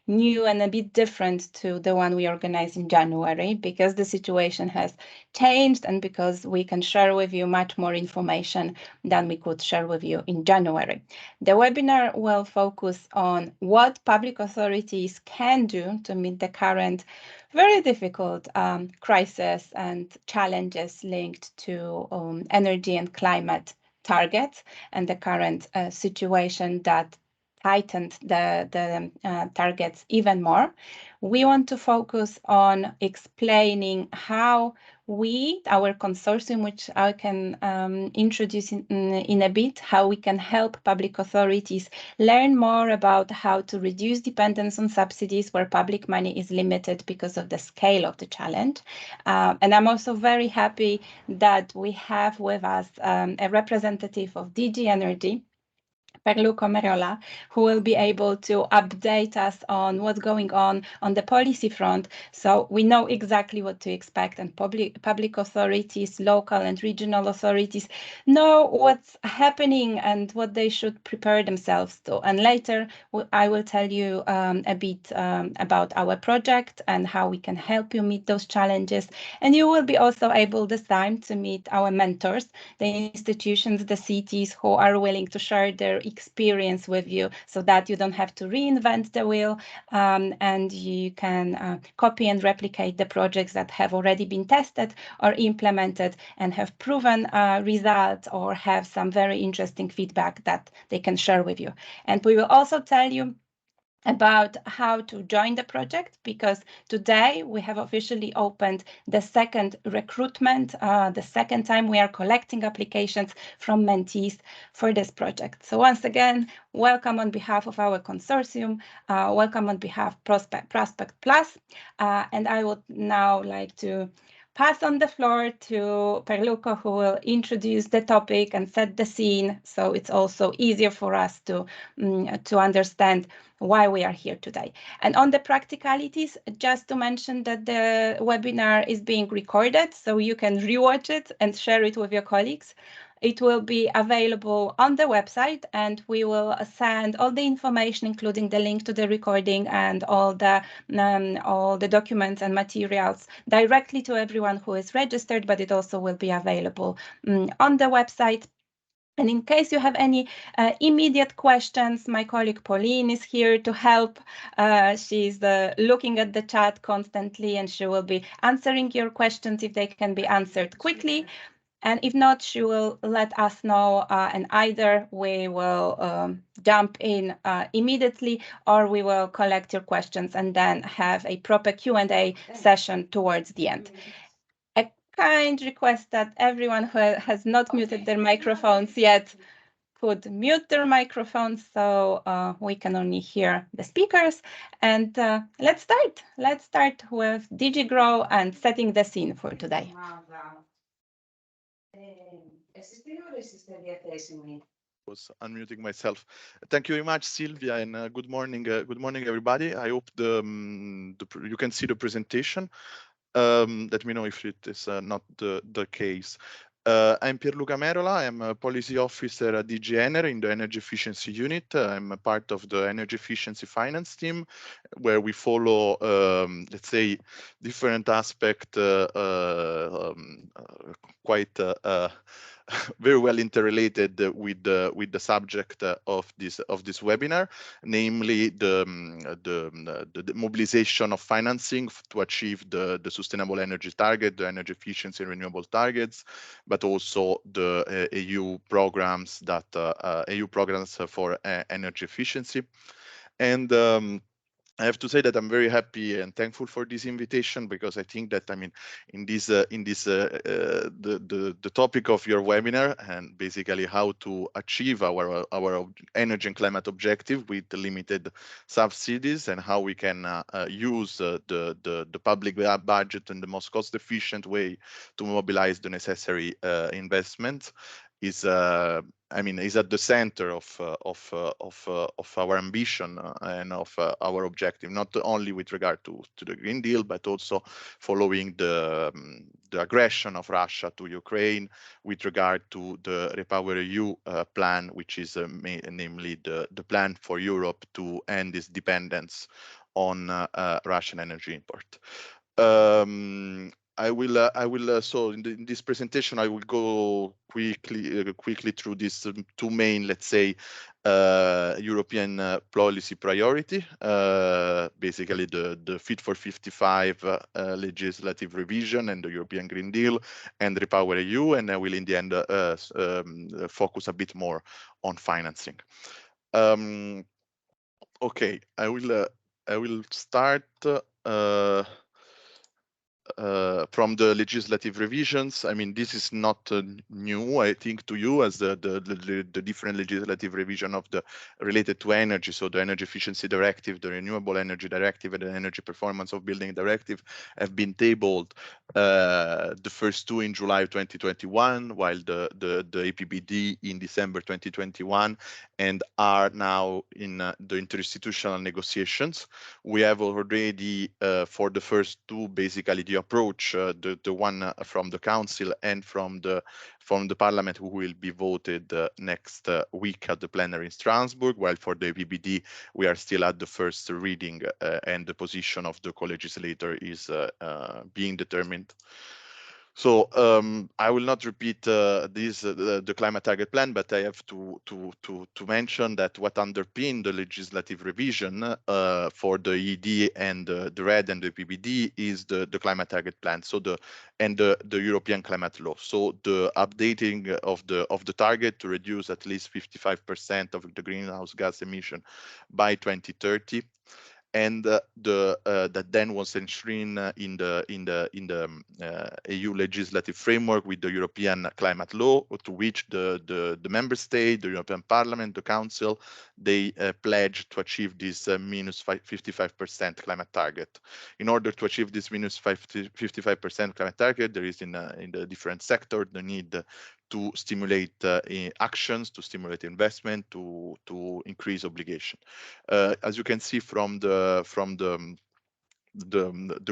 new and a bit different to the one we organized in January, because the situation has changed and because we can share with you much more information than we could share with you in January. The webinar will focus on what public authorities can do to meet the current very difficult crisis and challenges linked to energy and climate targets, and the current situation that tightened the targets even more. We want to focus on explaining how we, our consortium, which I can introduce in a bit, how we can help public authorities learn more about how to reduce dependence on subsidies where public money is limited because of the scale of the challenge. And I'm also very happy that we have with us a representative of DG Energy, Pierluca Merola, who will be able to update us on what's going on the policy front, so we know exactly what to expect, and public authorities, local and regional authorities know what's happening and what they should prepare themselves to. And later I will tell you a bit about our project and how we can help you meet those challenges. And you will be also able this time to meet our mentors, the institutions, the cities who are willing to share their experience with you, so that you don't have to reinvent the wheel, and you can copy and replicate the projects that have already been tested or implemented and have proven results, or have some very interesting feedback that they can share with you. And we will also tell you about how to join the project, because today we have officially opened the second recruitment, the second time we are collecting applications from mentees for this project. So once again, welcome on behalf of our consortium, welcome on behalf of Prospect Plus, and I would now like to pass on the floor to Pierluca, who will introduce the topic and set the scene, so it's also easier for us to understand why we are here today. And on the practicalities, just to mention that the webinar is being recorded, so you can rewatch it and share it with your colleagues. It will be available on the website, and we will send all the information, including the link to the recording and all the documents and materials, directly to everyone who is registered, but it also will be available on the website. And in case you have any immediate questions, my colleague Pauline is here to help. She's looking at the chat constantly, and she will be answering your questions if they can be answered quickly. And if not, she will let us know, and either we will jump in immediately, or we will collect your questions and then have a proper Q&A session towards the end. A kind request that everyone who has not muted their microphones yet could mute their microphones, so we can only hear the speakers. And let's start. Let's start with DG Grow and setting the scene for today. Was unmuting myself. Thank you very much, Sylvia, and good morning, everybody. I hope you can see the presentation. Let me know if it is not the case. I'm Pierluca Merola. I'm a policy officer at DG Ener in the energy efficiency unit. I'm a part of the energy efficiency finance team, where we follow, let's say, different aspects quite very well interrelated with the subject of this webinar, namely the mobilization of financing to achieve the sustainable energy target, the energy efficiency and renewable targets, but also the EU programs for energy efficiency. And I have to say that I'm very happy and thankful for this invitation, because I think that, I mean, the topic of your webinar, and basically how to achieve our energy and climate objective with the limited subsidies, and how we can use the public budget in the most cost-efficient way to mobilize the necessary investments, is at the center of our ambition and of our objective, not only with regard to the Green Deal, but also following the aggression of Russia to Ukraine, with regard to the REPowerEU plan, which is namely the plan for Europe to end its dependence on Russian energy import. So in this presentation, I will go quickly through these two main, let's say, European policy priority, basically the Fit-for-55 legislative revision and the European Green Deal and REPowerEU, and I will in the end focus a bit more on financing. Okay, I will start from the legislative revisions. I mean, this is not new, I think, to you, as the different legislative revision of the related to energy. So the Energy Efficiency Directive, the Renewable Energy Directive, and the Energy Performance of Building Directive have been tabled. The first two in July 2021, while the APBD in December 2021, and are now in the interinstitutional negotiations. We have already, for the first two, basically the approach, the one from the Council and from the Parliament, who will be voted next week at the plenary in Strasbourg, while for the APBD we are still at the first reading and the position of the co-legislator is being determined. So I will not repeat the climate target plan, but I have to mention that what underpinned the legislative revision for the ED and the RED and the PBD is the climate target plan. So the European climate law. So the updating of the target to reduce at least 55% of the greenhouse gas emission by 2030. And that then was enshrined in the EU legislative framework with the European climate law, to which the member state, the European Parliament, the Council, they pledged to achieve this minus 55% climate target. In order to achieve this minus 55% climate target, there is in the different sector the need to stimulate actions, to stimulate investment, to increase obligation. As you can see from the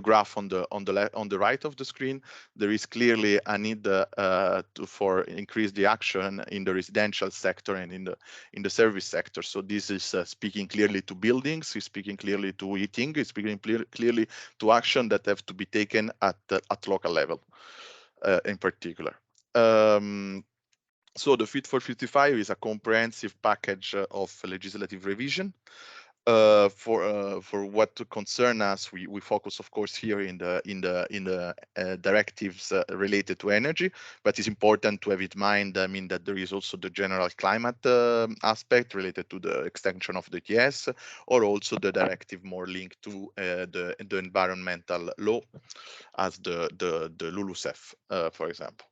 graph on the right of the screen, there is clearly a need for increase the action in the residential sector and in the service sector. So this is speaking clearly to buildings, is speaking clearly to heating, is speaking clearly to action that have to be taken at local level, in particular. So the Fit-for-55 is a comprehensive package of legislative revision. For what concern us, we focus, of course, here in the directives related to energy, but it's important to have in mind, I mean, that there is also the general climate aspect related to the extension of the ETS, or also the directive more linked to the environmental law, as the LULUCF, for example.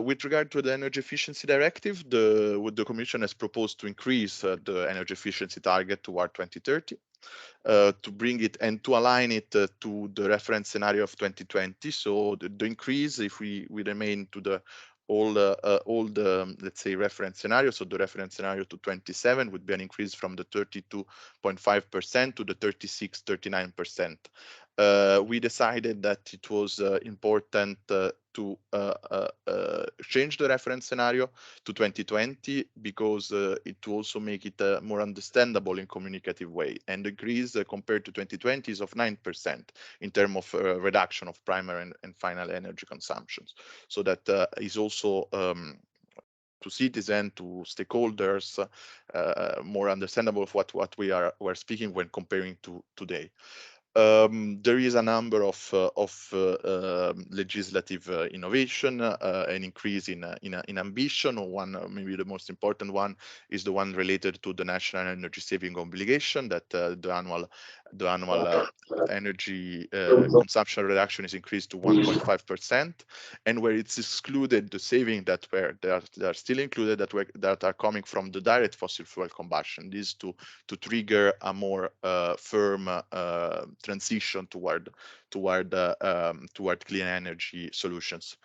With regard to the Energy Efficiency Directive, the Commission has proposed to increase the energy efficiency target toward 2030, to bring it and to align it to the reference scenario of 2020. So the increase, if we remain to the all the let's say reference scenario, so the reference scenario to 27 would be an increase from the 32.5% to the 36-39%. We decided that it was important to change the reference scenario to 2020, because it will also make it more understandable in communicative way. And the increase compared to 2020 is of 9% in terms of reduction of primary and final energy consumptions. So that is also to citizens, to stakeholders, more understandable of what we're speaking when comparing to today. There is a number of legislative innovation, an increase in ambition. One, maybe the most important one, is the one related to the national energy saving obligation, that the annual energy consumption reduction is increased to 1.5%, and where it's excluded the saving that are still included that are coming from the direct fossil fuel combustion. This to trigger a more firm transition toward clean energy solutions.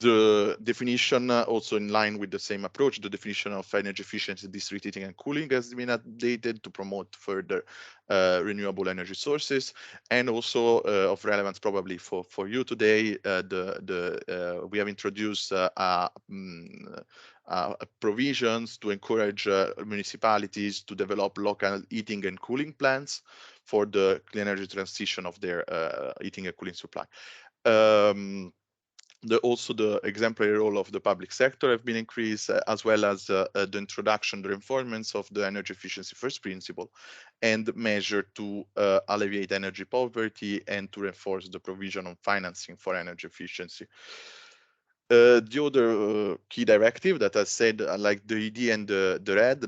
The definition, also in line with the same approach, the definition of energy efficiency, district heating and cooling has been updated to promote further renewable energy sources. And also of relevance probably for you today, we have introduced provisions to encourage municipalities to develop local heating and cooling plans for the clean energy transition of their heating and cooling supply. Also the exemplary role of the public sector have been increased, as well as the introduction, the reinforcements of the energy efficiency first principle, and measure to alleviate energy poverty and to reinforce the provision of financing for energy efficiency. The other key directive that I said, like the ED and the RED,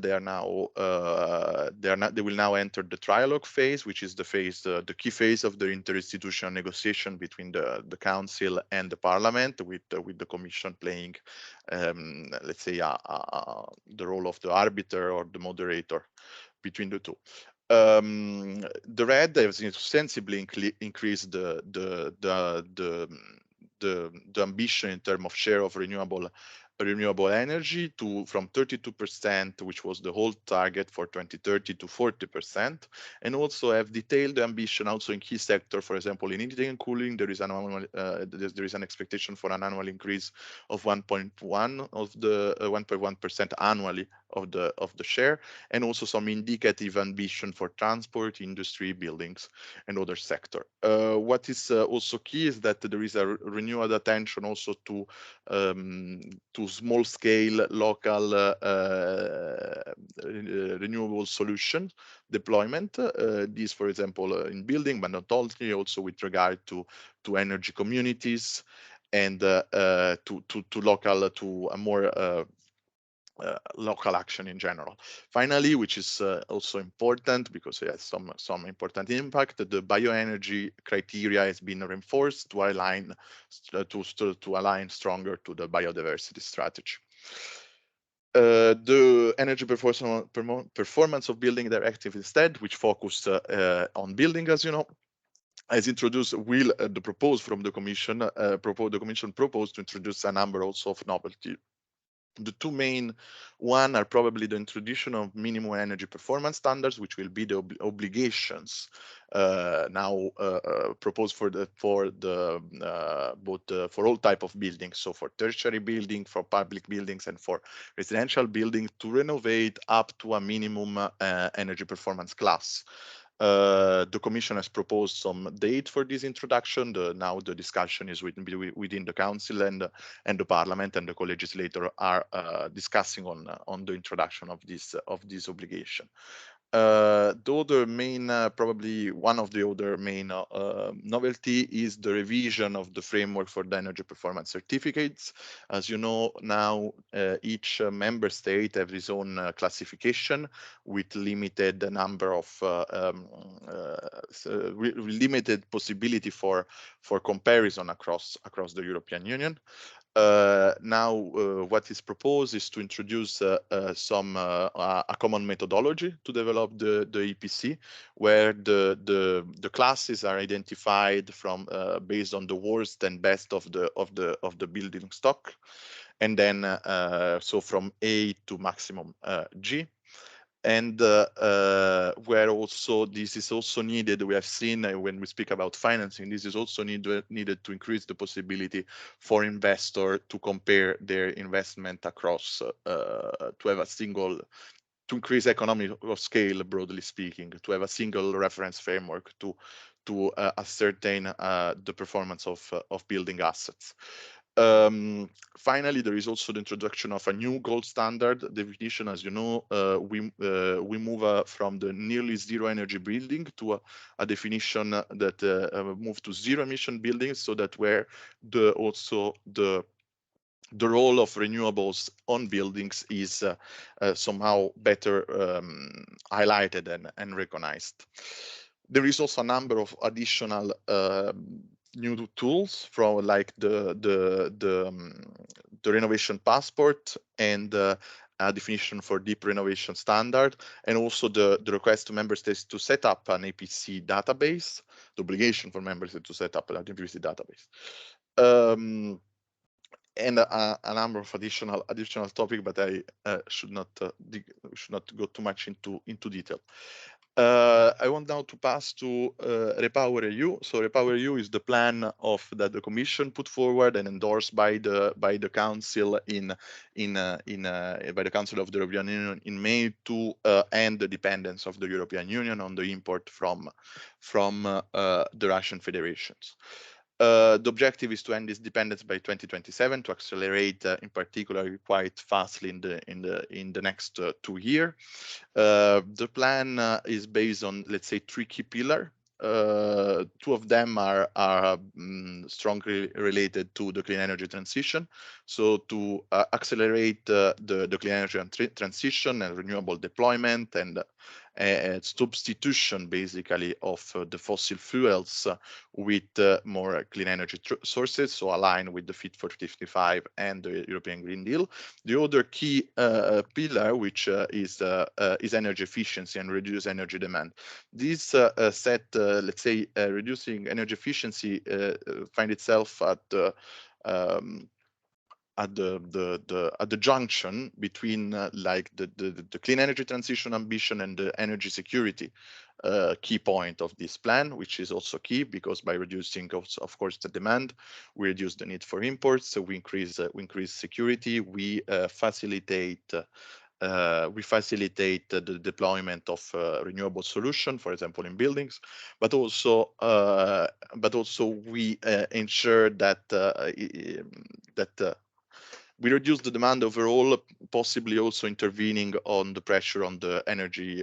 they will now enter the trialogue phase, which is the phase, the key phase of the interinstitutional negotiation between the Council and the Parliament, with the Commission playing, let's say, the role of the arbiter or the moderator between the two. The RED has sensibly increased the ambition in terms of share of renewable energy from 32%, which was the whole target for 2030, to 40%, and also have detailed the ambition also in key sector. For example, in heating and cooling, there is an expectation for an annual increase of 1.1% annually of the share, and also some indicative ambition for transport, industry, buildings, and other sector. What is also key is that there is a renewed attention also to small scale local renewable solution deployment. These, for example, in building, but not only, also with regard to energy communities and to a more local action in general. Finally, which is also important because it has some important impact, the bioenergy criteria has been reinforced to align stronger to the biodiversity strategy. The energy performance of building directive instead, which focused on building, as you know, has introduced the proposed from the Commission. The Commission proposed to introduce a number also of novelty. The two main one are probably the introduction of minimum energy performance standards, which will be the obligations now proposed for all type of buildings. So for tertiary building, for public buildings, and for residential buildings, to renovate up to a minimum energy performance class. The Commission has proposed some date for this introduction. Now the discussion is within the Council and the Parliament, and the co-legislator are discussing on the introduction of this obligation. The other main, probably one of the other main novelty is the revision of the framework for the energy performance certificates. As you know, now each member state has its own classification with limited number of limited possibility for comparison across the European Union. Now, what is proposed is to introduce a common methodology to develop the EPC, where the classes are identified from based on the worst and best of the building stock, and then so from A to maximum G. And where also this is also needed, we have seen when we speak about financing, this is also needed to increase the possibility for investor to compare their investment across, to have a single, to increase economy of scale, broadly speaking, to have a single reference framework to ascertain the performance of building assets. Finally, there is also the introduction of a new gold standard definition. As you know, we move from the nearly zero energy building to a definition that move to zero emission buildings, so that where also the role of renewables on buildings is somehow better highlighted and recognized. There is also a number of additional new tools, from like the renovation passport, and a definition for deep renovation standard, and also the request to member states to set up an APC database, the obligation for member states to set up an APC database. and a number of additional topics, but I should not go too much into detail. I want now to pass to REPowerEU. So REPowerEU is the plan that the Commission put forward and endorsed by the Council by the Council of the European Union in May to end the dependence of the European Union on the import from the Russian Federations. The objective is to end this dependence by 2027, to accelerate, in particular, quite fastly in the next 2 years. The plan is based on, let's say, 3 key pillars. 2 of them are strongly related to the clean energy transition. So to accelerate the clean energy transition and renewable deployment and substitution, basically, of the fossil fuels with more clean energy sources, so aligned with the Fit-for-55 and the European Green Deal. The other key pillar, which is energy efficiency and reduce energy demand. This let's say, reducing energy efficiency find itself at the junction between like the clean energy transition ambition and the energy security key point of this plan, which is also key because by reducing, of course, the demand, we reduce the need for imports, so we increase security, we facilitate the deployment of renewable solution, for example, in buildings, but also we ensure that we reduce the demand overall, possibly also intervening on the pressure on the energy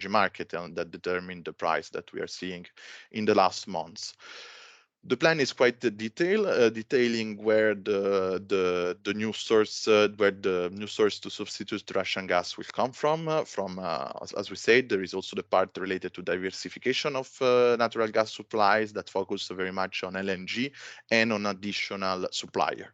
market, and that determine the price that we are seeing in the last months. The plan is quite detailed, detailing where the new source to substitute Russian gas will come from. As we said, there is also the part related to diversification of natural gas supplies that focus very much on LNG and on additional supplier.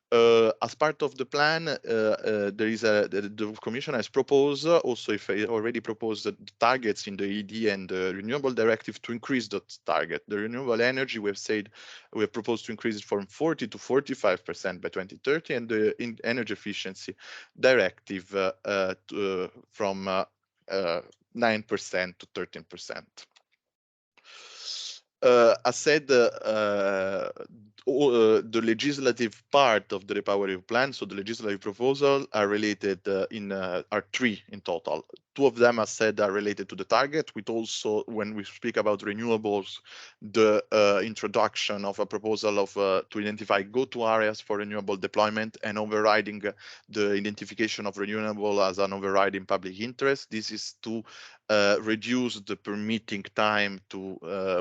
As part of the plan, there is the Commission has proposed, also if I already proposed the targets in the ED and the Renewable Directive to increase that target. The renewable energy, we have proposed to increase it from 40 to 45% by 2030, and the energy efficiency directive from 9% to 13%. As said, the legislative part of the REPowerEU plan, so the legislative proposal, are related are 3 in total. 2 of them, as said, are related to the target, with also, when we speak about renewables, the introduction of a proposal of to identify go-to areas for renewable deployment and overriding the identification of renewable as an overriding public interest. This is to reduce the permitting time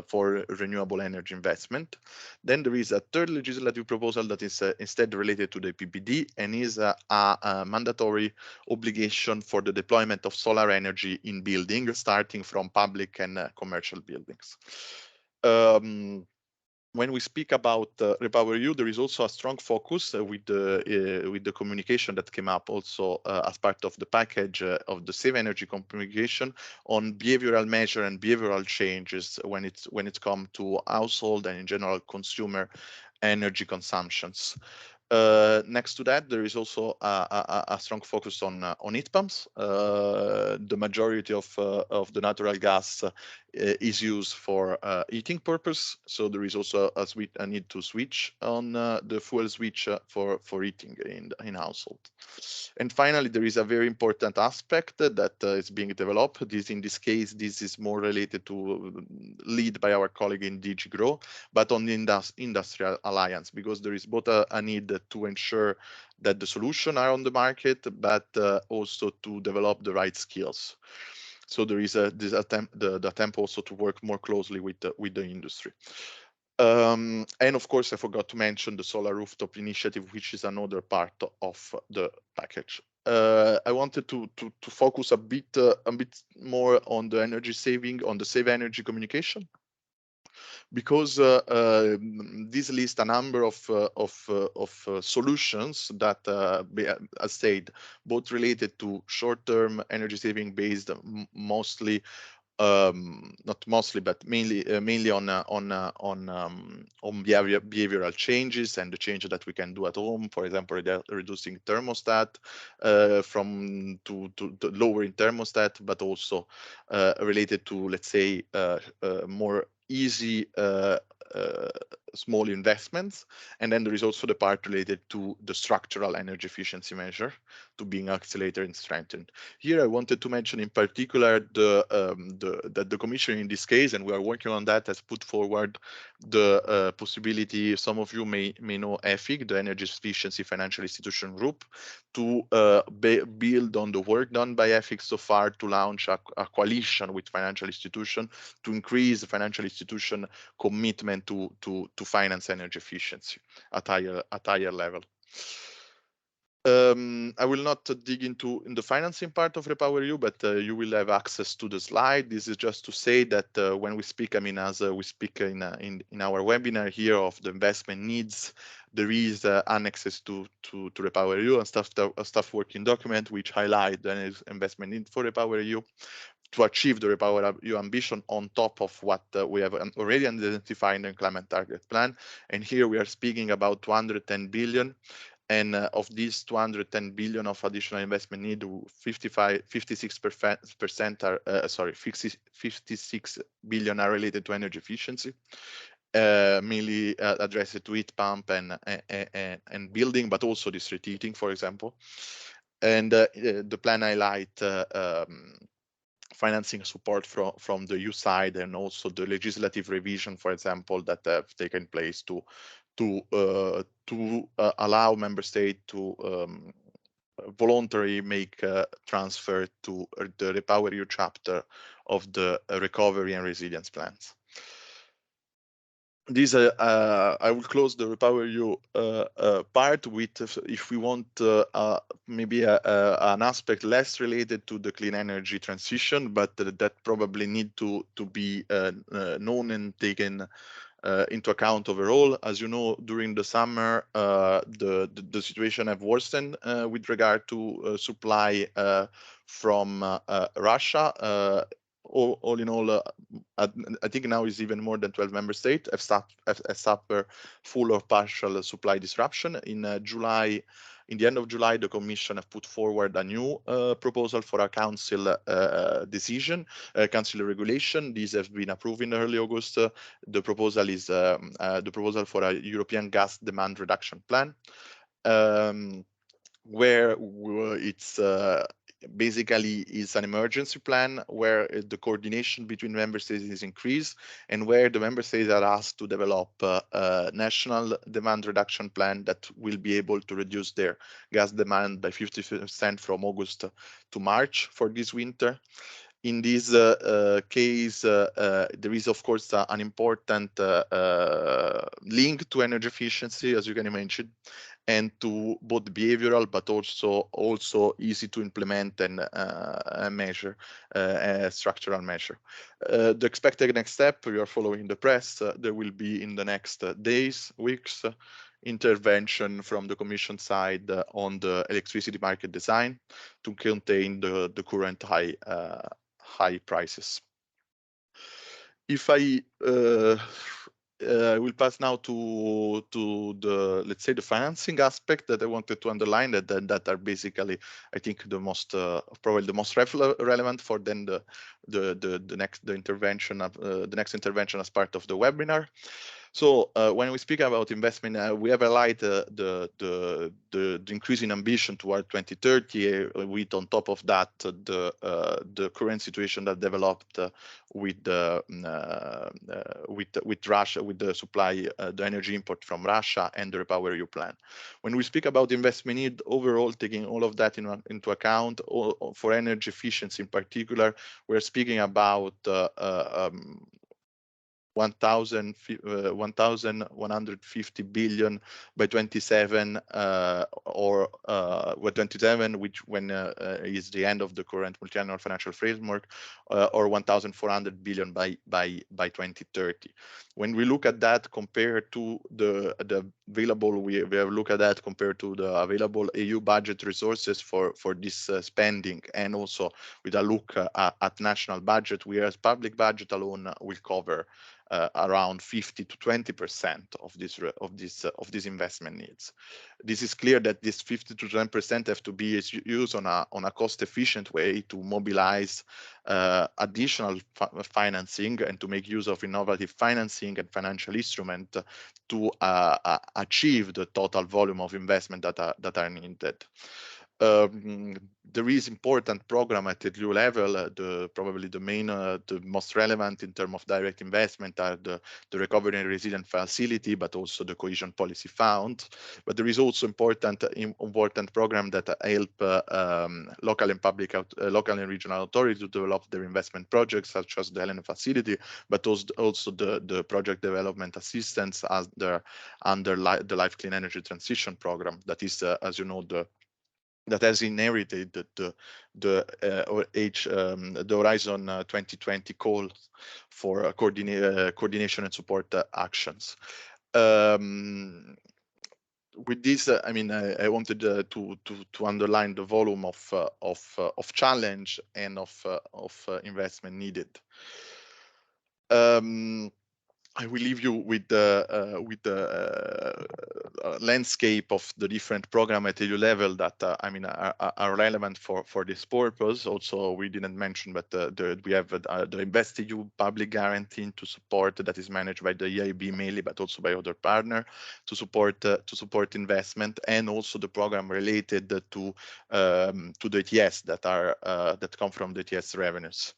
for renewable energy investment. Then there is a third legislative proposal that is instead related to the PPD and is a mandatory obligation for the deployment of solar energy in buildings, starting from public and commercial buildings. When we speak about REPowerEU, there is also a strong focus with the communication that came up also as part of the package of the Save Energy communication on behavioral measure and behavioral changes when it comes to household and in general consumer energy consumptions. Next to that, there is also a strong focus on heat pumps. The majority of the natural gas is used for heating purpose, so there is also a need to switch on the fuel switch for heating in household. And finally, there is a very important aspect that is being developed. In this case, this is more related to lead by our colleague in DG Grow, but on the industrial alliance, because there is both a need to ensure that the solutions are on the market, but also to develop the right skills. So there is the attempt also to work more closely with the industry. And of course, I forgot to mention the solar rooftop initiative, which is another part of the package. I wanted to focus a bit more on the energy saving, on the Save Energy communication, because this lists a number of solutions that, as said, both related to short-term energy saving based mostly not mostly, but mainly on behavioral changes and the change that we can do at home. For example, reducing thermostat to lowering thermostat, but also related to, let's say, more easy small investments. And then there is also the part related to the structural energy efficiency measure to being accelerated and strengthened. Here, I wanted to mention in particular that the Commission in this case, and we are working on that, has put forward the possibility. Some of you may know EFIG, the Energy Efficiency Financial Institution Group, to build on the work done by EFIG so far to launch a coalition with financial institutions to increase the financial institution commitment to finance energy efficiency at higher level. I will not dig into the financing part of REPowerEU, but you will have access to the slide. This is just to say that when we speak, I mean, as we speak in our webinar here of the investment needs, there is annexes to REPowerEU and staff working document which highlight the investment need for REPowerEU to achieve the REPowerEU ambition on top of what we have already identified in the climate target plan. And here we are speaking about 210 billion. And of these 210 billion of additional investment need, 56% are 56 billion are related to energy efficiency, mainly addressed to heat pump and building, but also district heating, for example. And the plan highlight financing support from the EU side, and also the legislative revision, for example, that have taken place to allow member states to voluntarily make transfer to the REPowerEU chapter of the recovery and resilience plans. This I will close the REPowerEU part with, if we want maybe an aspect less related to the clean energy transition, but that probably need to be known and taken into account overall. As you know, during the summer, the situation have worsened with regard to supply from Russia. All in all, I think now is even more than 12 member states have suffered full or partial supply disruption. In July, in the end of July, the Commission have put forward a new proposal for a Council decision, Council regulation. These have been approved in early August. The proposal is the proposal for a European gas demand reduction plan, where it's basically is an emergency plan where the coordination between member states is increased, and where the member states are asked to develop a national demand reduction plan that will be able to reduce their gas demand by 50% from August to March for this winter. In this case, there is, of course, an important link to energy efficiency, as you can imagine, and to both behavioral, but also easy to implement and measure, structural measure. The expected next step, we are following the press, there will be in the next days, weeks, intervention from the Commission side on the electricity market design to contain the current high prices. If I will pass now to the, let's say, the financing aspect that I wanted to underline, that are basically, I think, the most probably the most relevant for then the next intervention as part of the webinar. So when we speak about investment, we have highlighted the increase in ambition toward 2030, with on top of that the current situation that developed with Russia, with the supply, the energy import from Russia, and the REPowerEU plan. When we speak about investment need overall, taking all of that into account, for energy efficiency in particular, we're speaking about 1,150 billion by 27 or 27, which when is the end of the current multi-annual financial framework, or 1,400 billion by 2030. When we look at that compared to the available, we have looked at that compared to the available EU budget resources for this spending, and also with a look at national budget, whereas public budget alone will cover around 50 to 20% of these investment needs. This is clear that this 50 to 10% have to be used on a cost-efficient way to mobilize additional financing and to make use of innovative financing and financial instrument to achieve the total volume of investment that are needed. There is important program at the EU level. Probably the main, the most relevant in terms of direct investment are the Recovery and Resilience Facility, but also the Cohesion Policy Fund. But there is also important program that help local and regional authorities to develop their investment projects, such as the Helen Facility, but also the project development assistance under the Life Clean Energy Transition Program. That is, as you know, that has inherited the Horizon 2020 call for coordination and support actions. With this, I mean, I wanted to underline the volume of challenge and of investment needed. I will leave you with the landscape of the different programs at EU level that I mean are relevant for this purpose. Also, we didn't mention, but we have the InvestEU public guarantee to support that is managed by the EIB mainly, but also by other partners to support investment, and also the program related to the ETS that come from the ETS revenues.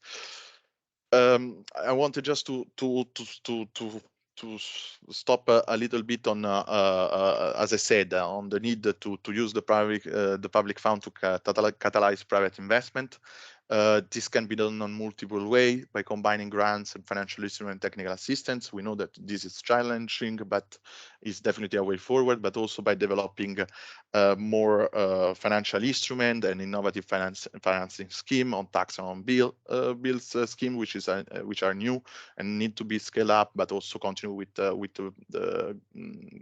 I wanted just to stop a little bit on, as I said, on the need to use the public fund to catalyze private investment. This can be done on multiple ways by combining grants and financial instrument and technical assistance. We know that this is challenging, but it's definitely a way forward, but also by developing more financial instrument and innovative financing scheme on tax and on bills scheme, which are new and need to be scaled up, but also continue with the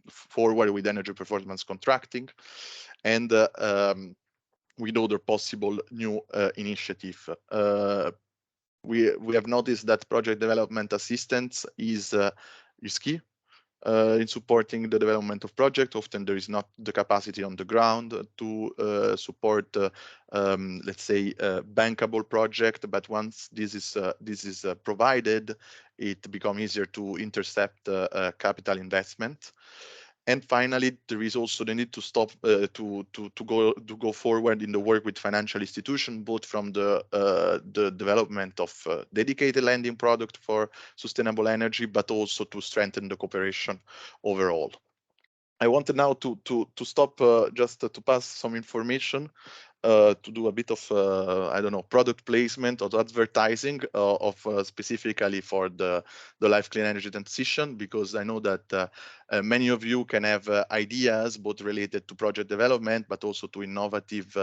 forward with energy performance contracting. And with other possible new initiative. We have noticed that project development assistance is key in supporting the development of project. Often there is not the capacity on the ground to support, let's say, bankable project. But once this is provided, it becomes easier to intercept capital investment. And finally, there is also the need to stop to go forward in the work with financial institutions, both from the development of dedicated lending product for sustainable energy, but also to strengthen the cooperation overall. I wanted now to stop just to pass some information to do a bit of I don't know, product placement or advertising of specifically for the Life Clean Energy Transition, because I know that many of you can have ideas both related to project development, but also to innovative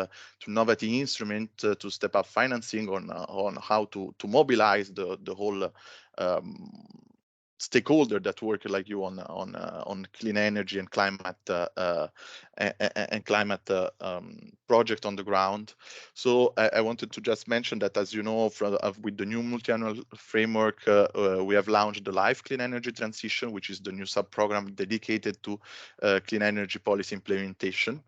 instrument to step up financing on how to mobilize the whole stakeholder that work like you on clean energy and climate project on the ground. So I wanted to just mention that, as you know, with the new multi-annual framework, we have launched the Life Clean Energy Transition, which is the new sub-program dedicated to clean energy policy implementation.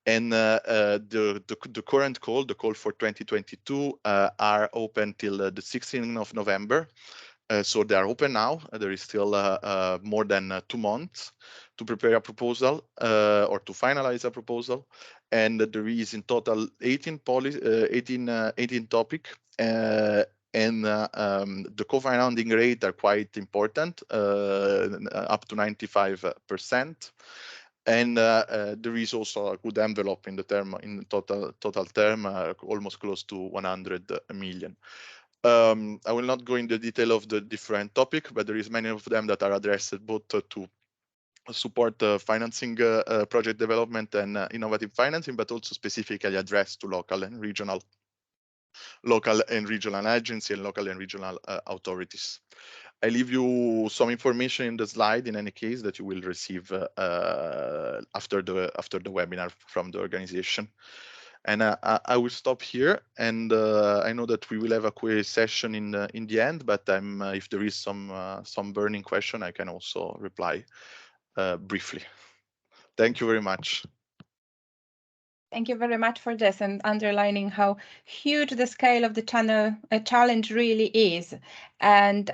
And the current call, the call for 2022, are open till the 16th of November. So they are open now. There is still more than 2 months to prepare a proposal or to finalize a proposal. And there is in total 18 topics. And the co-financing rate are quite important, up to 95%. And there is also a good envelope in the total term, almost close to 100 million. I will not go into detail of the different topic, but there is many of them that are addressed both to support financing project development and innovative financing, but also specifically addressed to local and regional agencies and local and regional authorities. I leave you some information in the slide in any case that you will receive after the webinar from the organization. And I will stop here, and I know that we will have a Q&A session in the end, but if there is some burning question, I can also reply briefly. Thank you very much. Thank you very much for this and underlining how huge the scale of the challenge really is. And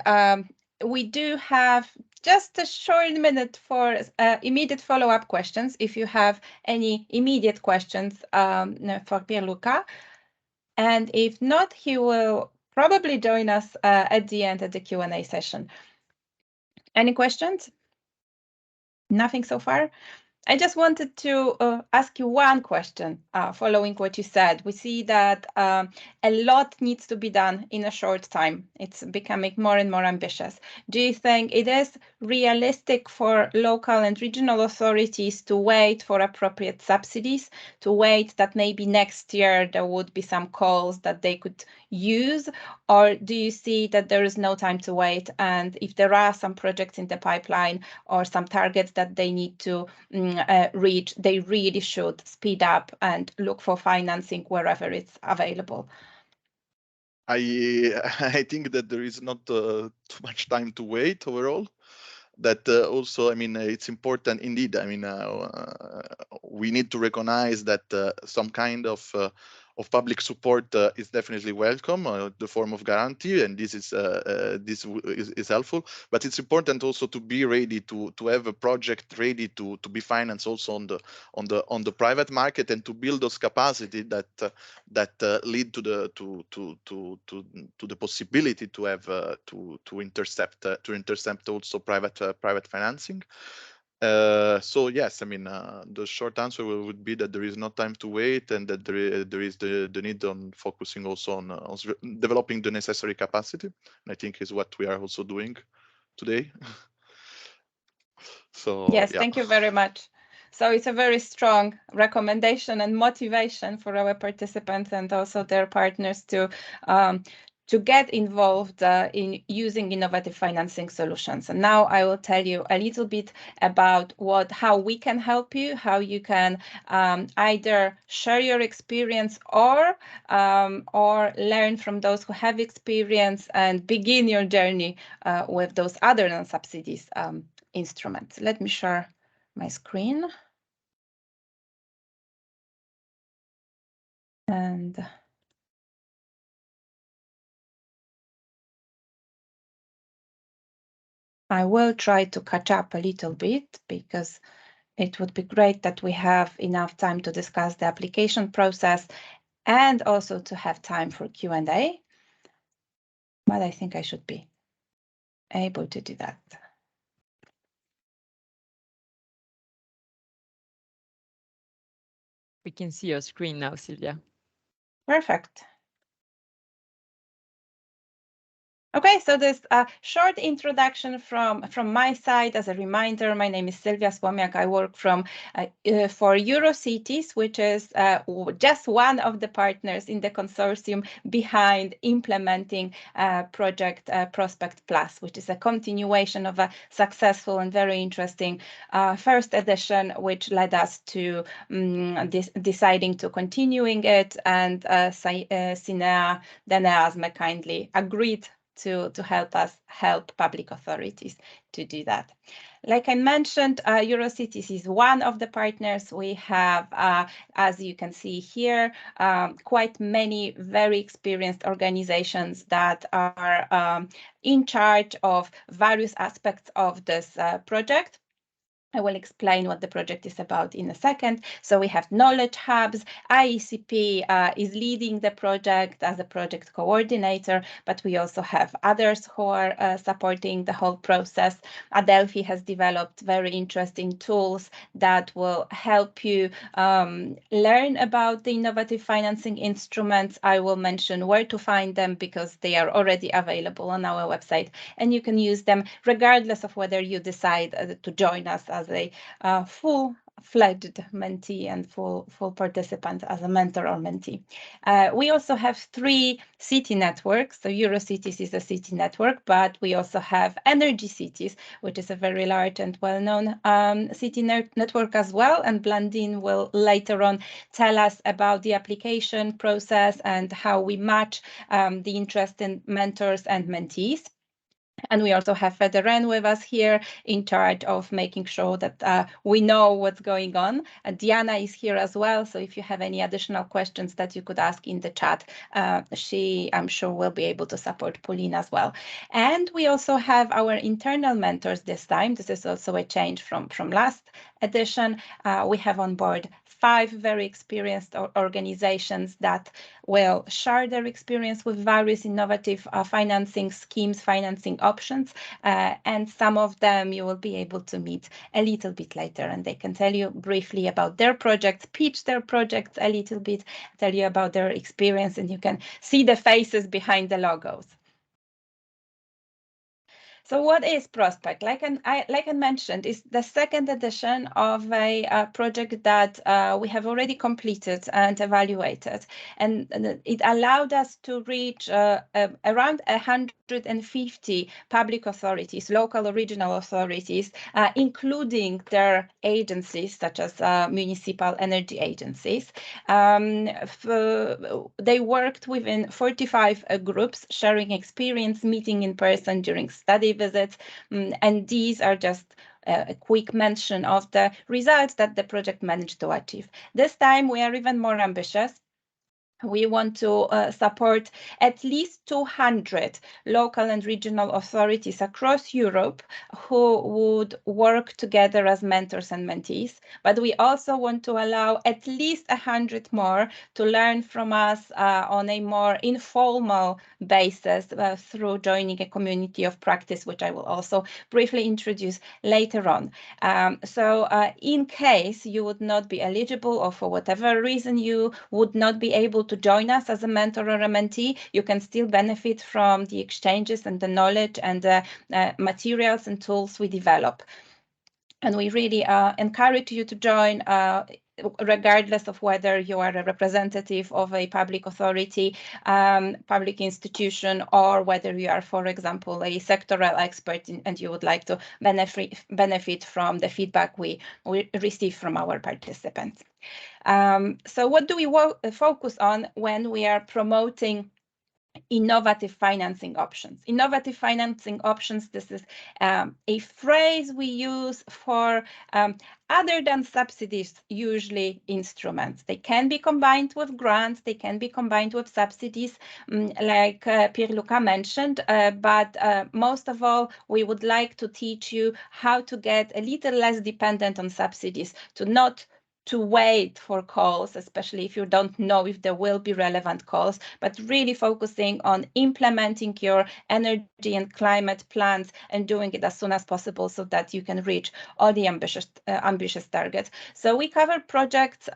we do have just a short minute for immediate follow-up questions, if you have any immediate questions for Pierluca. And if not, he will probably join us at the end of the Q&A session. Any questions? Nothing so far? I just wanted to ask you one question following what you said. We see that a lot needs to be done in a short time. It's becoming more and more ambitious. Do you think it is realistic for local and regional authorities to wait for appropriate subsidies, to wait that maybe next year there would be some calls that they could use? Or do you see that there is no time to wait? And if there are some projects in the pipeline or some targets that they need to reach, they really should speed up and look for financing wherever it's available? I think that there is not too much time to wait overall. That also, I mean, it's important indeed. I mean, we need to recognize that some kind of public support is definitely welcome, the form of guarantee, and this is helpful. But it's important also to be ready to have a project ready to be financed also on the private market, and to build those capacity that lead to the possibility to have to intercept also private financing. So yes, I mean, the short answer would be that there is no time to wait, and that there is the need on focusing also on developing the necessary capacity. And I think is what we are also doing today. So yes, yeah. thank you very much. So it's a very strong recommendation and motivation for our participants and also their partners to get involved in using innovative financing solutions. And now I will tell you a little bit about how we can help you, how you can either share your experience or learn from those who have experience and begin your journey with those other than subsidies instruments. Let me share my screen. And I will try to catch up a little bit, because it would be great that we have enough time to discuss the application process and also to have time for Q&A. But I think I should be able to do that. We can see your screen now, Silvia. Perfect. Okay, so this short introduction from my side. As a reminder, my name is Sylwia Słomiak. I work for EuroCities, which is just one of the partners in the consortium behind implementing Project Prospect Plus, which is a continuation of a successful and very interesting first edition, which led us to deciding to continuing it, and Cinea Deneasme kindly agreed to help us help public authorities to do that. Like I mentioned, EuroCities is one of the partners. We have, as you can see here, quite many very experienced organizations that are in charge of various aspects of this project. I will explain what the project is about in a second. So we have knowledge hubs. IECP is leading the project as a project coordinator, but we also have others who are supporting the whole process. Adelphi has developed very interesting tools that will help you learn about the innovative financing instruments. I will mention where to find them because they are already available on our website, and you can use them regardless of whether you decide to join us as a full-fledged mentee and full participant as a mentor or mentee. We also have 3 city networks. So Eurocities is a city network, but we also have Energy Cities, which is a very large and well-known city network as well. And Blandine will later on tell us about the application process and how we match the interest in mentors and mentees. And we also have Federen with us here in charge of making sure that we know what's going on. Diana is here as well. So if you have any additional questions that you could ask in the chat, she, I'm sure, will be able to support Pauline as well. And we also have our internal mentors this time. This is also a change from last edition. We have on board 5 very experienced organizations that will share their experience with various innovative financing schemes, financing options, and some of them you will be able to meet a little bit later, and they can tell you briefly about their projects, pitch their projects a little bit, tell you about their experience, and you can see the faces behind the logos. So what is Prospect? Like I mentioned, it's the 2nd edition of a project that we have already completed and evaluated. And it allowed us to reach around 150 public authorities, local or regional authorities, including their agencies, such as municipal energy agencies. They worked within 45 groups, sharing experience, meeting in person during study visits, and these are just a quick mention of the results that the project managed to achieve. This time we are even more ambitious. We want to support at least 200 local and regional authorities across Europe who would work together as mentors and mentees. But we also want to allow at least 100 more to learn from us on a more informal basis through joining a community of practice, which I will also briefly introduce later on. So in case you would not be eligible, or for whatever reason you would not be able to join us as a mentor or a mentee, you can still benefit from the exchanges and the knowledge and the materials and tools we develop. And we really encourage you to join regardless of whether you are a representative of a public authority, public institution, or whether you are, for example, a sectoral expert and you would like to benefit from the feedback we receive from our participants. So what do we focus on when we are promoting innovative financing options? Innovative financing options, this is a phrase we use for other than subsidies, usually instruments. They can be combined with grants, they can be combined with subsidies, like Pierluca mentioned, but most of all, we would like to teach you how to get a little less dependent on subsidies, to wait for calls, especially if you don't know if there will be relevant calls, but really focusing on implementing your energy and climate plans and doing it as soon as possible so that you can reach all the ambitious targets. So we cover projects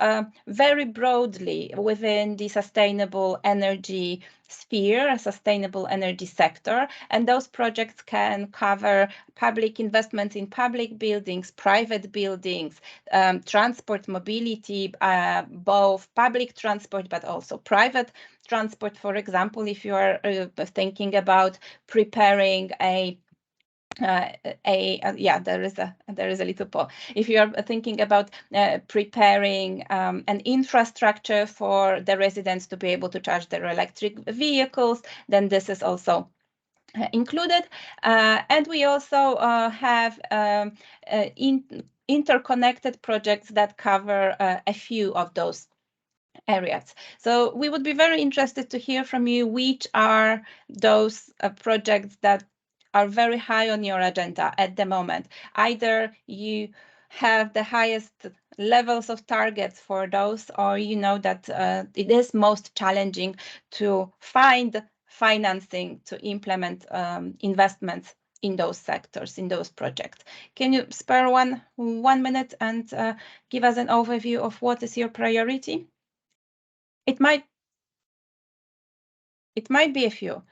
very broadly within the sustainable energy sphere, a sustainable energy sector, and those projects can cover public investments in public buildings, private buildings, transport, mobility, both public transport but also private transport. For example, if you are thinking about preparing there is a little pause. If you are thinking about preparing an infrastructure for the residents to be able to charge their electric vehicles, then this is also included. And we also have interconnected projects that cover a few of those areas. So we would be very interested to hear from you which are those projects that are very high on your agenda at the moment. Either you have the highest levels of targets for those, or you know that it is most challenging to find financing to implement investments in those sectors, in those projects. Can you spare one minute and give us an overview of what is your priority? It might be a few.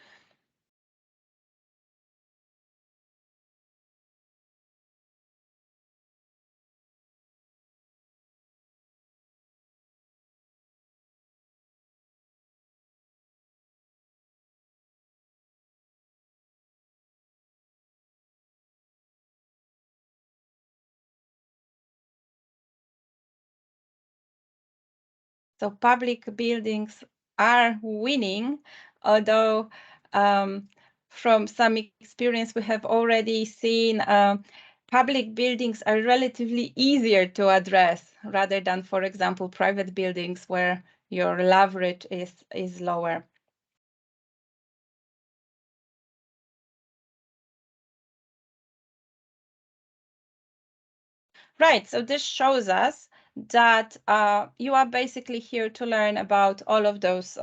So public buildings are winning, although from some experience we have already seen public buildings are relatively easier to address rather than, for example, private buildings where your leverage is lower. Right, so this shows us that you are basically here to learn about all of those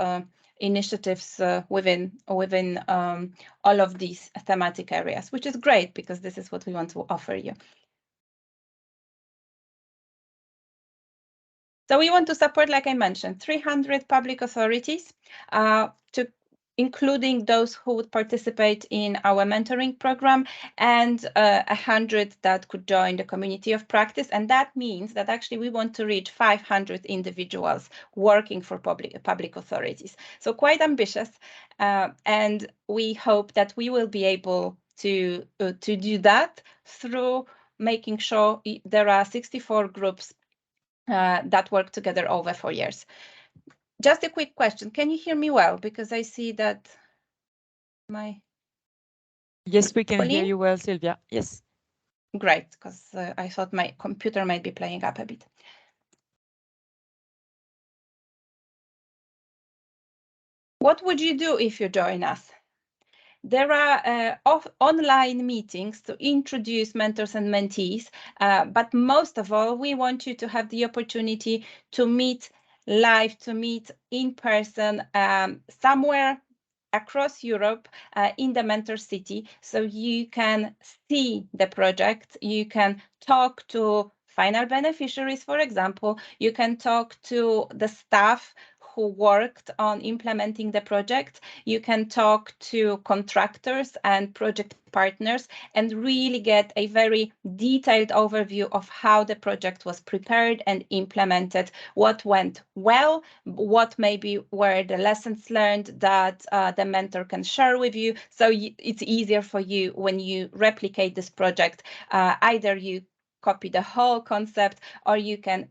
initiatives within all of these thematic areas, which is great because this is what we want to offer you. So we want to support, like I mentioned, 300 public authorities, including those who would participate in our mentoring program, and 100 that could join the community of practice. And that means that actually we want to reach 500 individuals working for public authorities. So quite ambitious, and we hope that we will be able to do that through making sure there are 64 groups that work together over 4 years. Just a quick question. Can you hear me well? Because I see that my... Yes, we can Pauline? hear you well, Sylvia. Yes. Great, because I thought my computer might be playing up a bit. What would you do if you join us? There are online meetings to introduce mentors and mentees, but most of all, we want you to have the opportunity to meet live, to meet in person somewhere across Europe in the mentor city, so you can see the project, you can talk to final beneficiaries, for example, you can talk to the staff who worked on implementing the project, you can talk to contractors and project partners and really get a very detailed overview of how the project was prepared and implemented, what went well, what maybe were the lessons learned that the mentor can share with you. So it's easier for you when you replicate this project. Either you copy the whole concept, or you can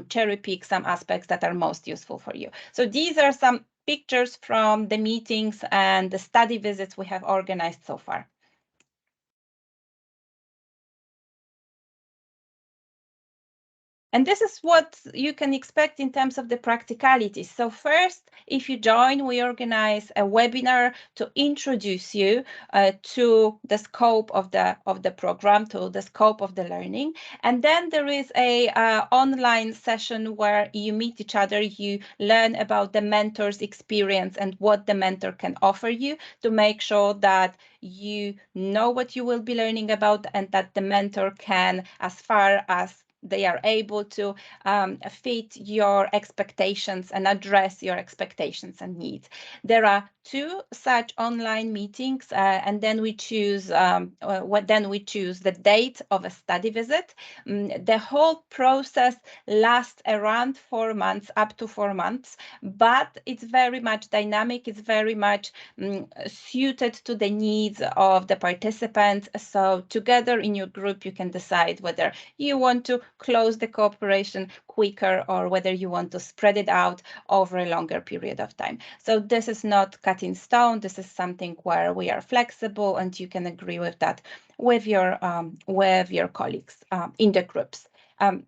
cherry pick some aspects that are most useful for you. So these are some pictures from the meetings and the study visits we have organized so far. And this is what you can expect in terms of the practicalities. So first, if you join, we organize a webinar to introduce you to the scope of the program, to the scope of the learning. And then there is a online session where you meet each other, you learn about the mentor's experience and what the mentor can offer you to make sure that you know what you will be learning about and that the mentor can, as far as they are able to fit your expectations and address your expectations and needs. There are 2 such online meetings, and then we choose the date of a study visit. The whole process lasts around 4 months, up to 4 months, but it's very much dynamic. It's very much suited to the needs of the participants. So together in your group, you can decide whether you want to close the cooperation quicker or whether you want to spread it out over a longer period of time. So this is not cut in stone. This is something where we are flexible and you can agree with that with your colleagues in the groups.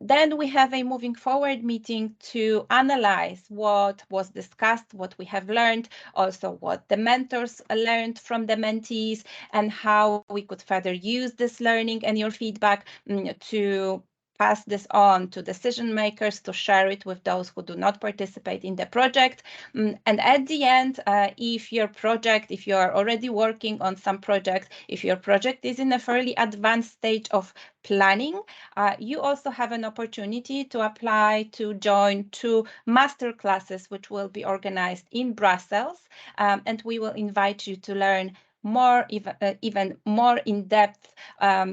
Then we have a moving forward meeting to analyze what was discussed, what we have learned, also what the mentors learned from the mentees, and how we could further use this learning and your feedback to pass this on to decision makers to share it with those who do not participate in the project. And at the end, if you are already working on some project, if your project is in a fairly advanced stage of planning, you also have an opportunity to apply to join 2 master classes, which will be organized in Brussels, and we will invite you to learn more, even more in depth,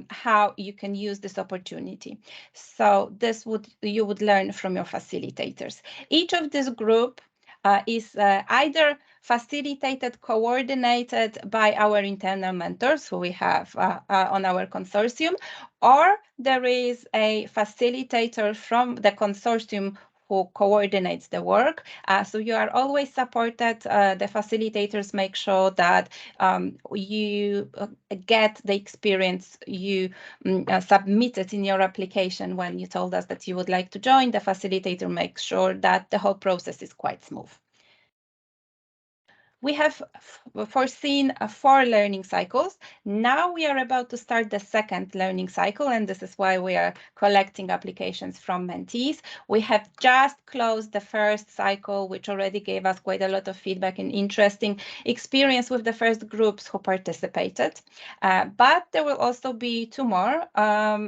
how you can use this opportunity. So you would learn from your facilitators. Each of this group is either facilitated, coordinated by our internal mentors who we have on our consortium, or there is a facilitator from the consortium who coordinates the work. So you are always supported. The facilitators make sure that you get the experience you submitted in your application when you told us that you would like to join. The facilitator makes sure that the whole process is quite smooth. We have foreseen 4 learning cycles. Now we are about to start the 2nd learning cycle, and this is why we are collecting applications from mentees. We have just closed the 1st cycle, which already gave us quite a lot of feedback and interesting experience with the first groups who participated. But there will also be 2 more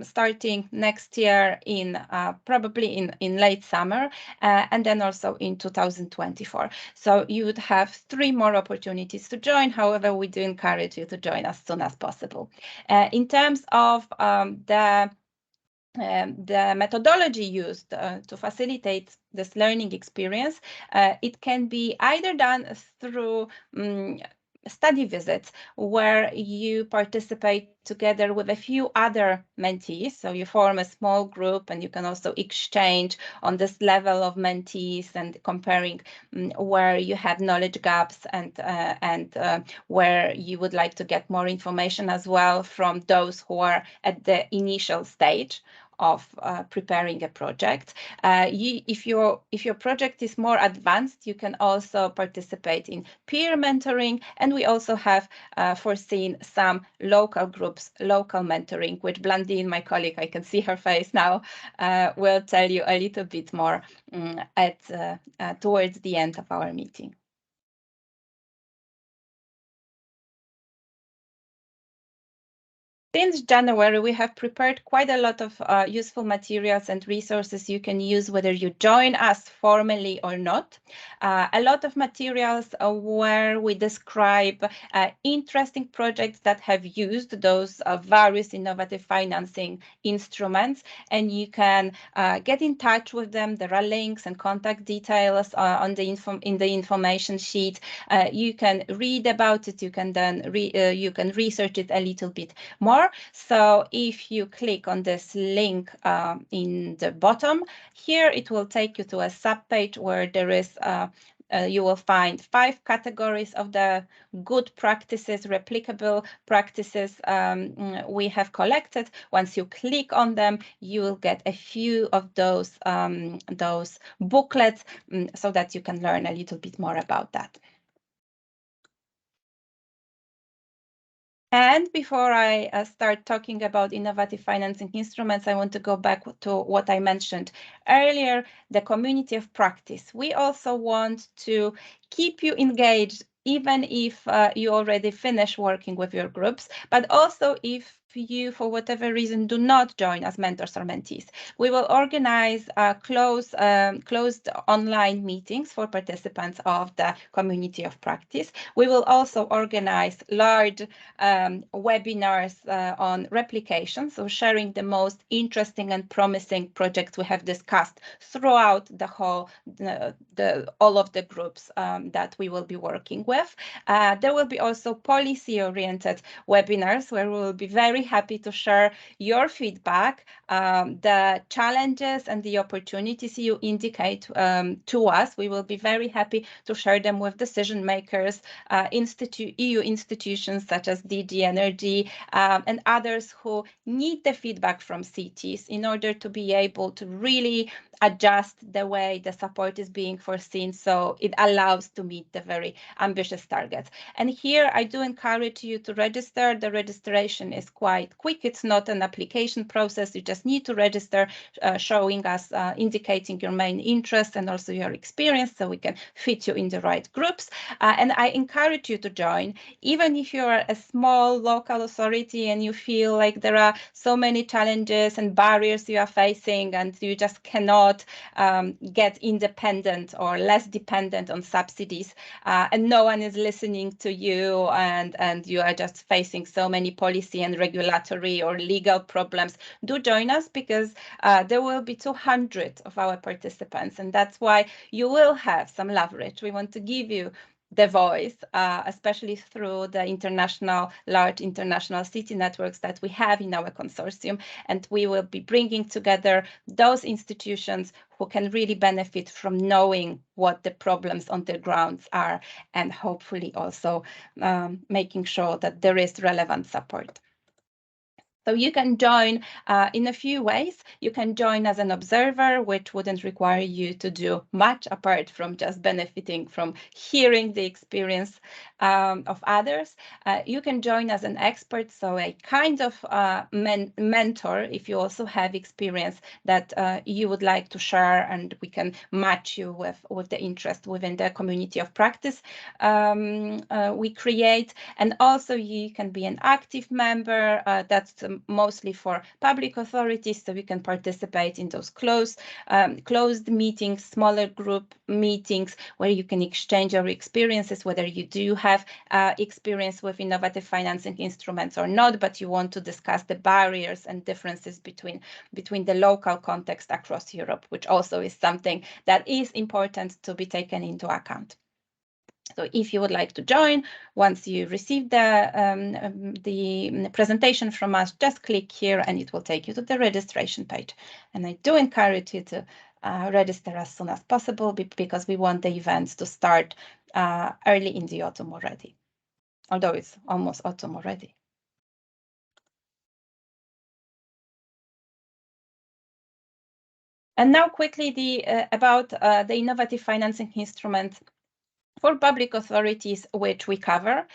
starting next year in probably in late summer, and then also in 2024. So you would have 3 more opportunities to join. However, we do encourage you to join as soon as possible. In terms of the methodology used to facilitate this learning experience, it can be either done through study visits where you participate together with a few other mentees. So you form a small group and you can also exchange on this level of mentees and comparing where you have knowledge gaps and where you would like to get more information as well from those who are at the initial stage of preparing a project. If your project is more advanced, you can also participate in peer mentoring, and we also have foreseen some local groups, local mentoring, which Blandine, my colleague, I can see her face now, will tell you a little bit more towards the end of our meeting. Since January, we have prepared quite a lot of useful materials and resources you can use whether you join us formally or not. A lot of materials where we describe interesting projects that have used those various innovative financing instruments, and you can get in touch with them. There are links and contact details in the information sheet. You can read about it. You can then you can research it a little bit more. So if you click on this link in the bottom here, it will take you to a subpage where there is you will find 5 categories of the good practices, replicable practices we have collected. Once you click on them, you will get a few of those booklets so that you can learn a little bit more about that. And before I start talking about innovative financing instruments, I want to go back to what I mentioned earlier, the community of practice. We also want to keep you engaged, even if you already finish working with your groups, but also if you, for whatever reason, do not join as mentors or mentees. We will organize closed online meetings for participants of the community of practice. We will also organize large webinars on replication, so sharing the most interesting and promising projects we have discussed throughout the whole, all of the groups that we will be working with. There will be also policy-oriented webinars where we will be very happy to share your feedback, the challenges and the opportunities you indicate to us. We will be very happy to share them with decision makers, EU institutions such as DG Energy, and others who need the feedback from cities in order to be able to really adjust the way the support is being foreseen so it allows to meet the very ambitious targets. And here I do encourage you to register. The registration is quite quite quick. It's not an application process. You just need to register, showing us, indicating your main interest and also your experience, so we can fit you in the right groups. And I encourage you to join, even if you're a small local authority and you feel like there are so many challenges and barriers you are facing and you just cannot get independent or less dependent on subsidies, and no one is listening to you, and you are just facing so many policy and regulatory or legal problems. Do join us, because there will be 200 of our participants, and that's why you will have some leverage. We want to give you the voice, especially through the large international city networks that we have in our consortium. And we will be bringing together those institutions who can really benefit from knowing what the problems on the grounds are, and hopefully also making sure that there is relevant support. So you can join in a few ways. You can join as an observer, which wouldn't require you to do much apart from just benefiting from hearing the experience of others. You can join as an expert, so a kind of mentor, if you also have experience that you would like to share, and we can match you with the interest within the community of practice we create. And also you can be an active member. That's mostly for public authorities, so you can participate in those closed meetings, smaller group meetings, where you can exchange your experiences, whether you do have experience with innovative financing instruments or not, but you want to discuss the barriers and differences between the local context across Europe, which also is something that is important to be taken into account. So if you would like to join, once you receive the presentation from us, just click here and it will take you to the registration page. And I do encourage you to register as soon as possible, because we want the events to start early in the autumn already, although it's almost autumn already. And now quickly about the innovative financing instrument for public authorities, which we cover.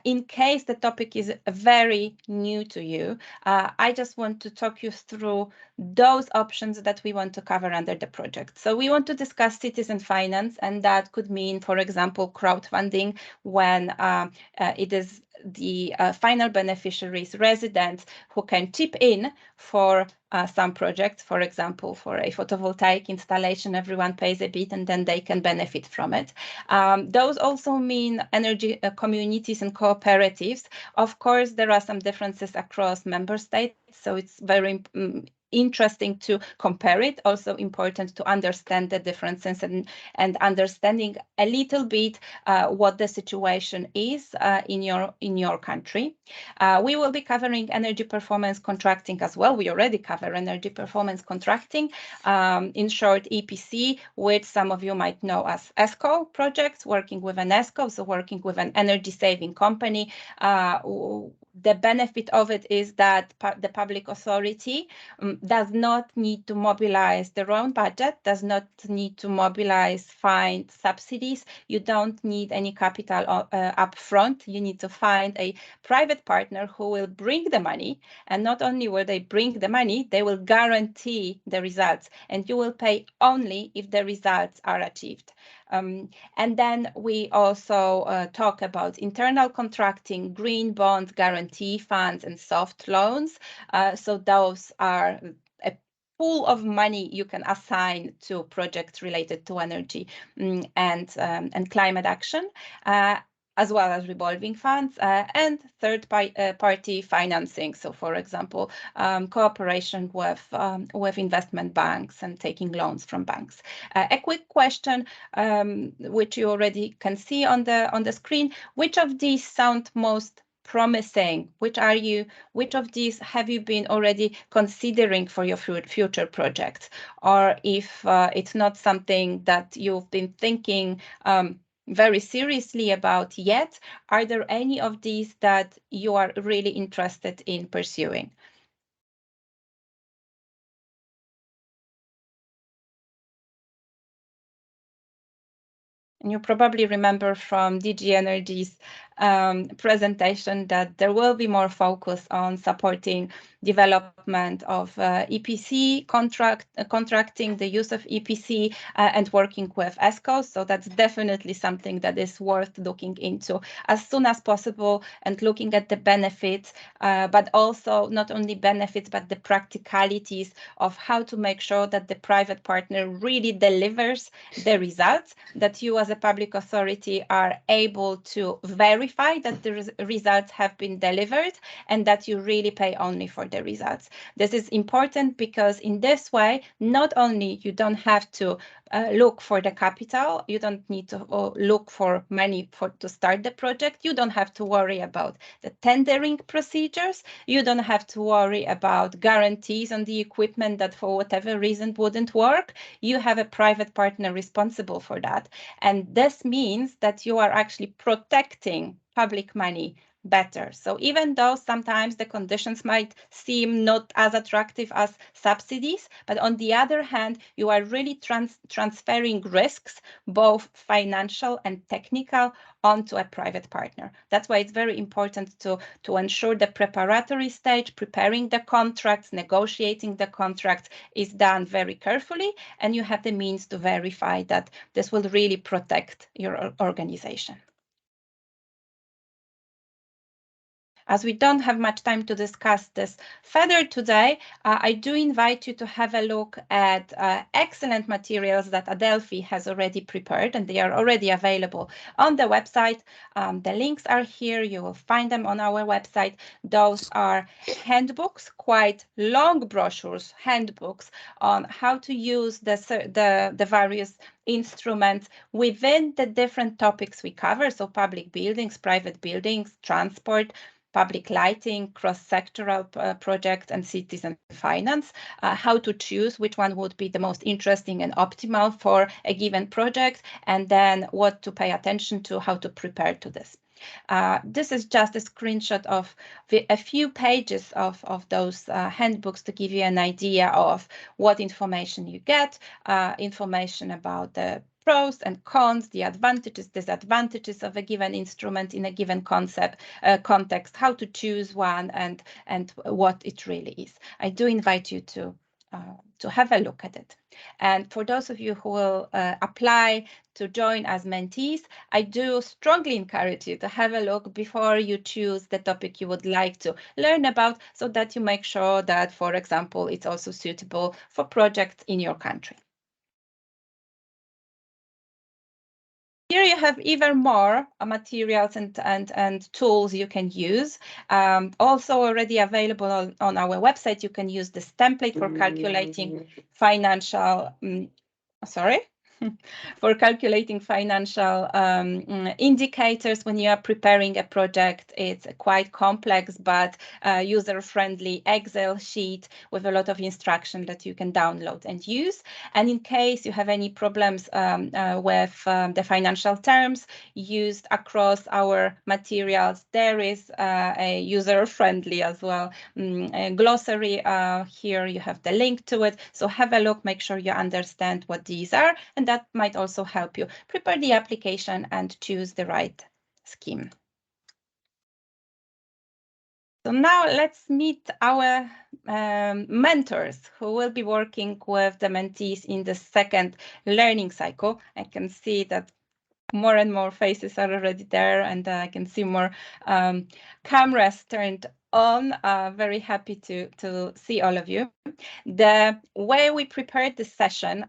In case the topic is very new to you, I just want to talk you through those options that we want to cover under the project. So we want to discuss citizen finance, and that could mean, for example, crowdfunding, when it is the final beneficiaries, residents, who can chip in for some projects. For example, for a photovoltaic installation, everyone pays a bit and then they can benefit from it. Those also mean energy communities and cooperatives. Of course, there are some differences across member states, so it's very interesting to compare it. Also important to understand the differences and understanding a little bit what the situation is in your country. We will be covering energy performance contracting as well. We already cover energy performance contracting, in short EPC, which some of you might know as ESCO projects, working with an ESCO, so working with an energy saving company. The benefit of it is that the public authority does not need to mobilize their own budget, does not need to find subsidies. You don't need any capital up front. You need to find a private partner who will bring the money, and not only will they bring the money, they will guarantee the results, and you will pay only if the results are achieved. And then we also talk about internal contracting, green bonds, guarantee funds, and soft loans. So those are a pool of money you can assign to projects related to energy and climate action, as well as revolving funds and third-party financing. So, for example, cooperation with investment banks and taking loans from banks. A quick question, which you already can see on the screen: which of these sound most promising? Which of these have you been already considering for your future projects? Or if it's not something that you've been thinking very seriously about yet, are there any of these that you are really interested in pursuing? And you probably remember from DG Energy's presentation that there will be more focus on supporting development of EPC contracting, the use of EPC, and working with ESCOs. So that's definitely something that is worth looking into as soon as possible and looking at the benefits, but also not only benefits, but the practicalities of how to make sure that the private partner really delivers the results, that you as a public authority are able to verify that the results have been delivered and that you really pay only for the results. This is important because in this way, not only you don't have to look for the capital, you don't need to look for money to start the project, you don't have to worry about the tendering procedures, you don't have to worry about guarantees on the equipment that for whatever reason wouldn't work. You have a private partner responsible for that. And this means that you are actually protecting public money better. So even though sometimes the conditions might seem not as attractive as subsidies, but on the other hand, you are really transferring risks, both financial and technical, onto a private partner. That's why it's very important to ensure the preparatory stage, preparing the contracts, negotiating the contracts is done very carefully, and you have the means to verify that this will really protect your organization. As we don't have much time to discuss this further today, I do invite you to have a look at excellent materials that Adelphi has already prepared, and they are already available on the website. The links are here. You will find them on our website. Those are handbooks, quite long brochures, handbooks on how to use the various instruments within the different topics we cover. So public buildings, private buildings, transport, public lighting, cross-sectoral projects, and citizen finance, how to choose which one would be the most interesting and optimal for a given project, and then what to pay attention to, how to prepare to this. This is just a screenshot of a few pages of those handbooks to give you an idea of what information you get, information about the pros and cons, the advantages, disadvantages of a given instrument in a given context, how to choose one, and what it really is. I do invite you to have a look at it. And for those of you who will apply to join as mentees, I do strongly encourage you to have a look before you choose the topic you would like to learn about, so that you make sure that, for example, it's also suitable for projects in your country. Here you have even more materials and tools you can use. Also already available on our website, you can use this template for calculating financial, for calculating financial indicators when you are preparing a project. It's a quite complex but user-friendly Excel sheet with a lot of instruction that you can download and use. And in case you have any problems with the financial terms used across our materials, there is a user-friendly as well glossary. Here you have the link to it. So have a look, make sure you understand what these are, and that might also help you prepare the application and choose the right scheme. So now let's meet our mentors who will be working with the mentees in the second learning cycle. I can see that more and more faces are already there, and I can see more cameras turned on. Very happy to see all of you. The way we prepared this session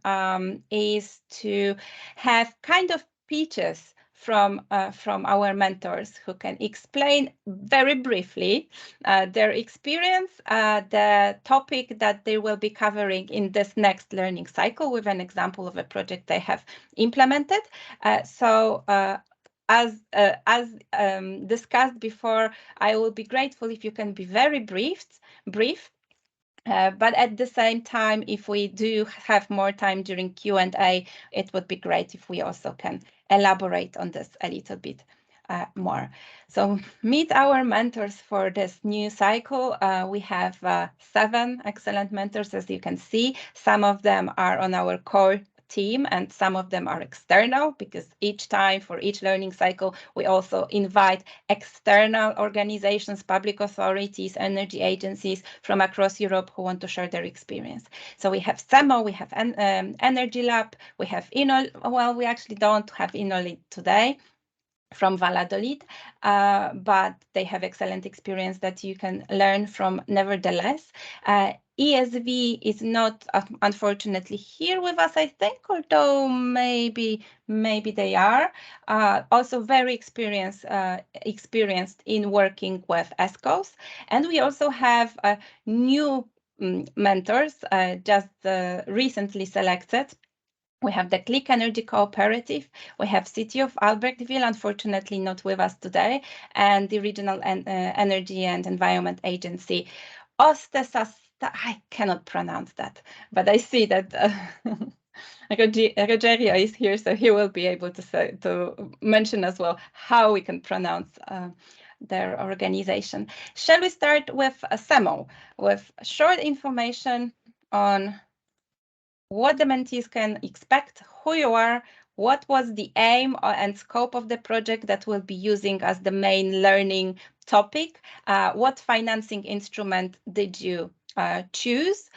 is to have kind of pitches from our mentors who can explain very briefly their experience, the topic that they will be covering in this next learning cycle with an example of a project they have implemented. As discussed before, I will be grateful if you can be very brief. But at the same time, if we do have more time during Q&A, it would be great if we also can elaborate on this a little bit more. So meet our mentors for this new cycle. We have 7 excellent mentors, as you can see. Some of them are on our core team, and some of them are external, because each time for each learning cycle, we also invite external organizations, public authorities, energy agencies from across Europe who want to share their experience. So we have SEMO, we have Energy Lab, we have well, we actually don't have Inolid today from Valladolid, but they have excellent experience that you can learn from nevertheless. ESV is not, unfortunately, here with us, I think, although maybe they are. Also very experienced in working with ESCOs. And we also have new mentors just recently selected. We have the Click Energy Cooperative. We have City of Albertville, unfortunately not with us today, and the Regional Energy and Environment Agency. I cannot pronounce that, but I see that Rogerio is here, so he will be able to mention as well how we can pronounce their organization. Shall we start with SEMO, with short information on what the mentees can expect, who you are, what was the aim and scope of the project that we'll be using as the main learning topic, what financing instrument did you choose,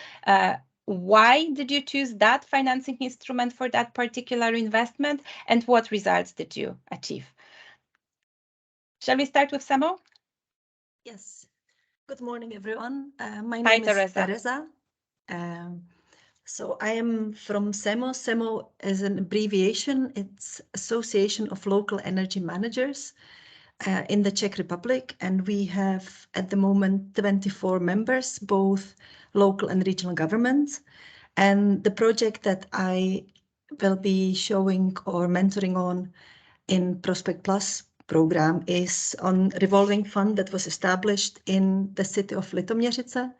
why did you choose that financing instrument for that particular investment, and what results did you achieve? Shall we start with SEMO? Yes. Good morning, everyone. My name is Teresa. So I am from SEMO. SEMO is an abbreviation. It's Association of Local Energy Managers in the Czech Republic. And we have at the moment 24 members, both local and regional governments. And the project that I will be showing or mentoring on in Prospect Plus program is on revolving fund that was established in the city of Litoměřice.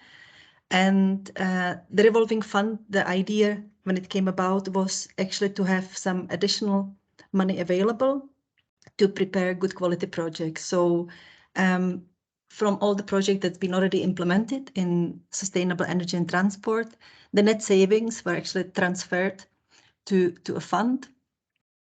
And the revolving fund, the idea when it came about was actually to have some additional money available to prepare good quality projects. So from all the projects that's been already implemented in sustainable energy and transport, the net savings were actually transferred to a fund,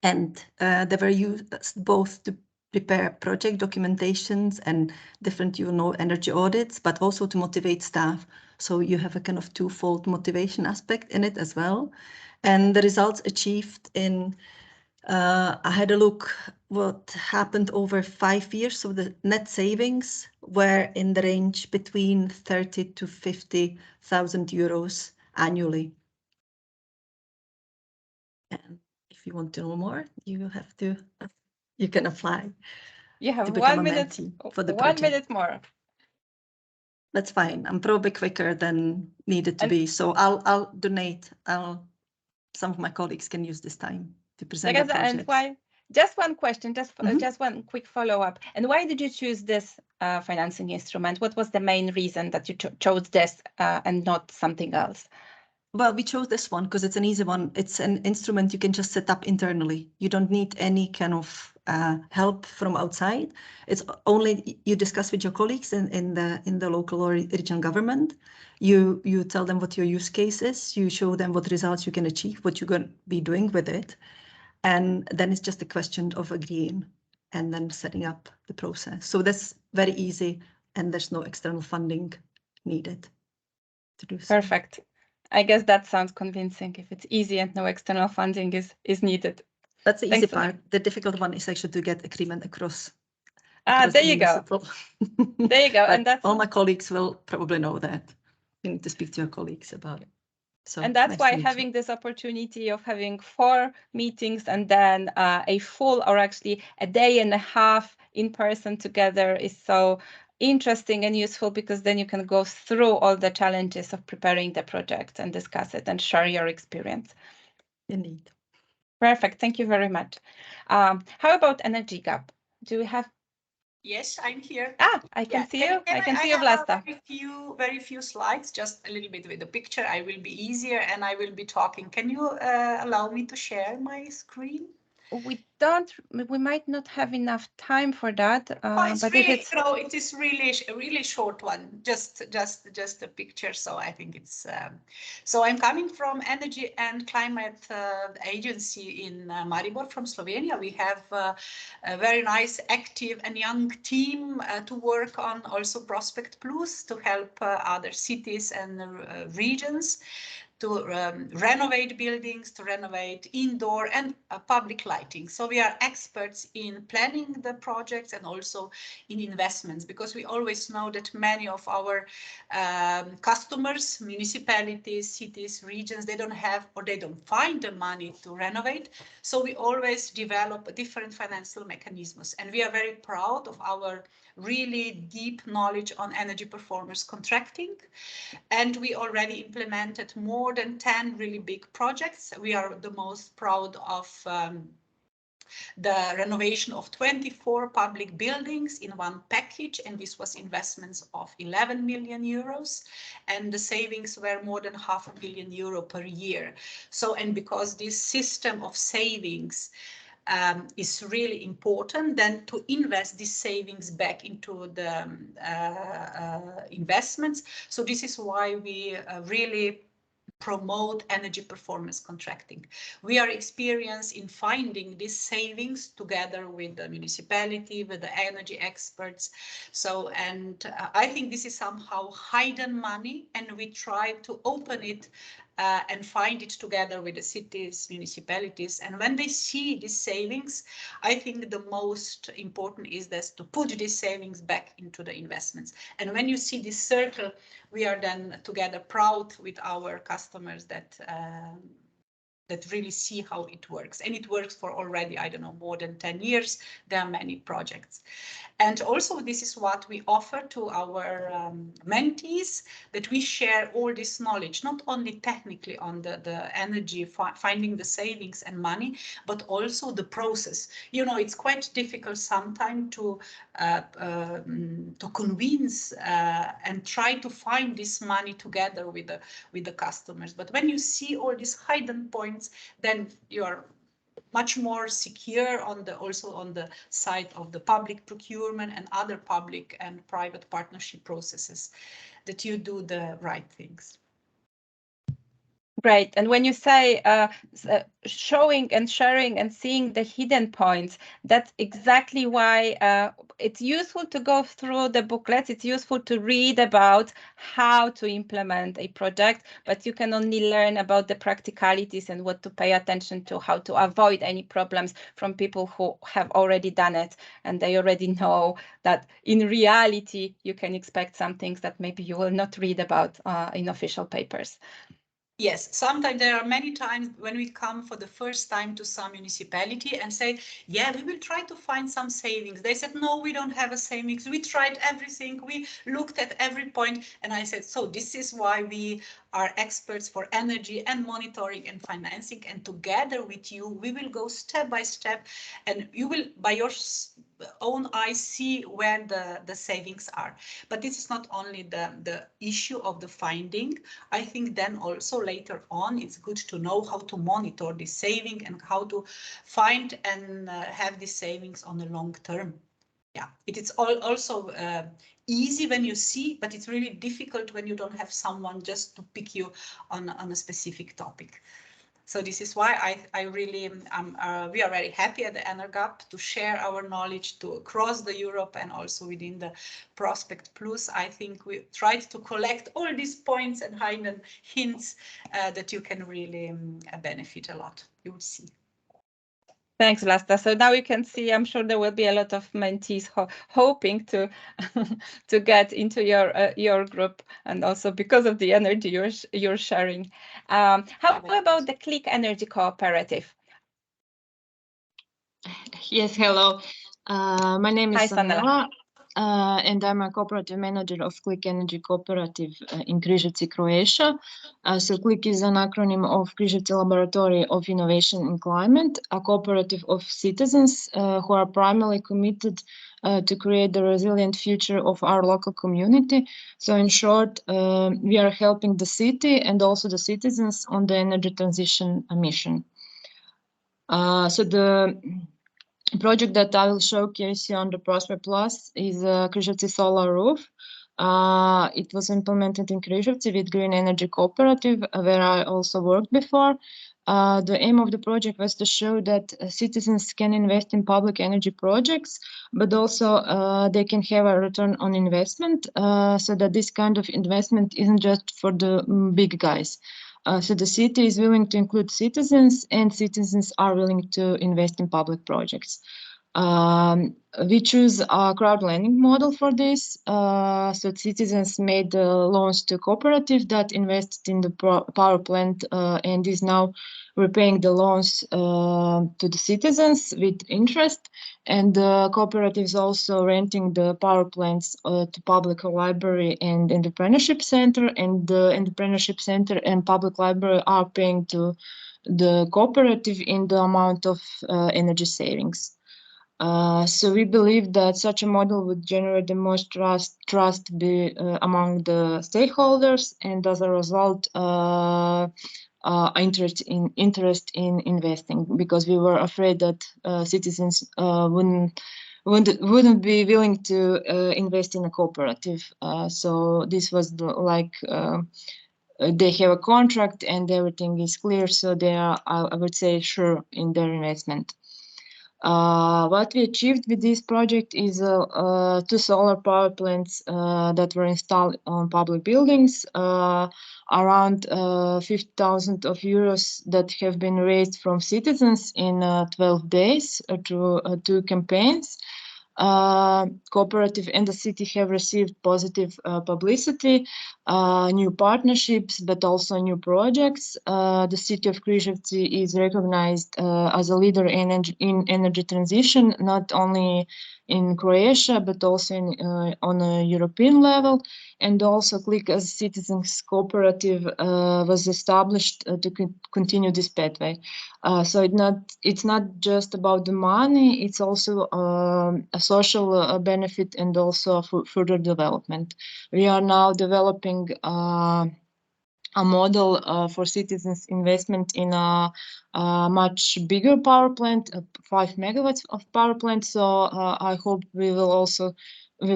and they were used both to prepare project documentations and different, energy audits, but also to motivate staff. So you have a kind of twofold motivation aspect in it as well. And the results achieved in, I had a look what happened over 5 years. So the net savings were in the range between 30 to 50,000 euros annually. And if you want to know more, you can apply. You have to 1 minute for the 1 minute more. That's fine. I'm probably quicker than needed to be. So I'll donate. Some of my colleagues can use this time to present the projects. And why? Just one question, just one quick follow-up. And why did you choose this financing instrument? What was the main reason that you chose this and not something else? Well, we chose this one because it's an easy one. It's an instrument you can just set up internally. You don't need any kind of help from outside. It's only you discuss with your colleagues in the local or regional government. You tell them what your use case is. You show them what results you can achieve, what you're going to be doing with it, and then it's just a question of agreeing and then setting up the process. So that's very easy, and there's no external funding needed to do so. Perfect. I guess that sounds convincing. If it's easy and no external funding is needed. That's the easy part. The difficult one is actually to get agreement across. There you go. There you go. And that's all my colleagues will probably know that. You need to speak to your colleagues about it. So, and that's why having this opportunity of having 4 meetings and then a full, or actually a day and a half in person together is so interesting and useful, because then you can go through all the challenges of preparing the project and discuss it and share your experience. Indeed. Perfect. Thank you very much. How about energy gap? Do we have? Yes, I'm here. I can see you. I can see you, Vlasta. Very few slides, just a little bit with the picture. I will be easier and I will be talking. Can you allow me to share my screen? we might not have enough time for that. It's But really, if it's it is really a really short one, just a picture. So I think it's, so I'm coming from Energy and Climate Agency in Maribor from Slovenia. We have a very nice, active and young team to work on also Prospect Plus to help other cities and regions to renovate buildings, to renovate indoor and public lighting. So we are experts in planning the projects and also in investments, because we always know that many of our customers, municipalities, cities, regions, they don't have or they don't find the money to renovate. So we always develop different financial mechanisms. And we are very proud of our really deep knowledge on energy performance contracting. And we already implemented more than 10 really big projects. We are the most proud of the renovation of 24 public buildings in one package, and this was investments of 11 million euros, and the savings were more than €500 million per year. So, and because this system of savings is really important, then to invest these savings back into the investments. So this is why we really promote energy performance contracting. We are experienced in finding these savings together with the municipality, with the energy experts. So, and I think this is somehow hidden money, and we try to open it and find it together with the cities, municipalities. And when they see these savings, I think the most important is this, to put these savings back into the investments. And when you see this circle, we are then together proud with our customers that that really see how it works. And it works for already, I don't know, more than 10 years. There are many projects. And also this is what we offer to our mentees, that we share all this knowledge, not only technically on the energy, finding the savings and money, but also the process. You know, it's quite difficult sometimes to convince and try to find this money together with the customers. But when you see all these hidden points, then you are much more secure on the, also on the side of the public procurement and other public and private partnership processes, that you do the right things. Great. And when you say showing and sharing and seeing the hidden points, that's exactly why it's useful to go through the booklets. It's useful to read about how to implement a project, but you can only learn about the practicalities and what to pay attention to, how to avoid any problems from people who have already done it, and they already know that in reality you can expect some things that maybe you will not read about in official papers. Yes, sometimes there are many times when we come for the first time to some municipality and say, yeah, we will try to find some savings. They said, no, we don't have a savings. We tried everything. We looked at every point. And I said, so this is why we are experts for energy and monitoring and financing. And together with you, we will go step by step, and you will, by your own eyes, see where the savings are. But this is not only the issue of the finding. I think then also later on, it's good to know how to monitor this saving and how to find and have these savings on the long term. Yeah, it is also easy when you see, but it's really difficult when you don't have someone just to pick you on a specific topic. So this is why I really, we are very happy at the ENERGAP to share our knowledge to across the Europe and also within the Prospect Plus. I think we tried to collect all these points and hidden hints that you can really benefit a lot. You will see. Thanks, Vlasta. So now you can see, I'm sure there will be a lot of mentees hoping to to get into your group, and also because of the energy you're sharing. How about the Click Energy Cooperative? Yes, hello. My name is Sanela. And I'm a cooperative manager of Click Energy Cooperative in Križevci, Croatia. So Click is an acronym of Križevci Laboratory of Innovation in Climate, a cooperative of citizens who are primarily committed to create the resilient future of our local community. So in short, we are helping the city and also the citizens on the energy transition mission. So the project that I will showcase you on the Prosper Plus is Križevci Solar Roof. It was implemented in Križevci with Green Energy Cooperative, where I also worked before. The aim of the project was to show that citizens can invest in public energy projects, but also they can have a return on investment, so that this kind of investment isn't just for the big guys. So the city is willing to include citizens, and citizens are willing to invest in public projects. We choose a crowd lending model for this. So citizens made loans to cooperative that invested in the power plant and is now repaying the loans to the citizens with interest. And the cooperatives also renting the power plants to public library and entrepreneurship center. And the entrepreneurship center and public library are paying to the cooperative in the amount of energy savings. So we believe that such a model would generate the most trust among the stakeholders, and as a result, interest in investing, because we were afraid that citizens wouldn't be willing to invest in a cooperative. So this was they have a contract and everything is clear, so they are, I would say, sure in their investment. What we achieved with this project is 2 solar power plants that were installed on public buildings, around 50,000 euros that have been raised from citizens in 12 days through 2 campaigns. Cooperative and the city have received positive publicity, new partnerships, but also new projects. The city of Križevci is recognized as a leader in energy transition, not only in Croatia, but also on a European level. And also Click as Citizens Cooperative was established to continue this pathway. So it's not just about the money, it's also a social benefit and also further development. We are now developing a model for citizens' investment in a much bigger power plant, 5 megawatts of power plant. So I hope we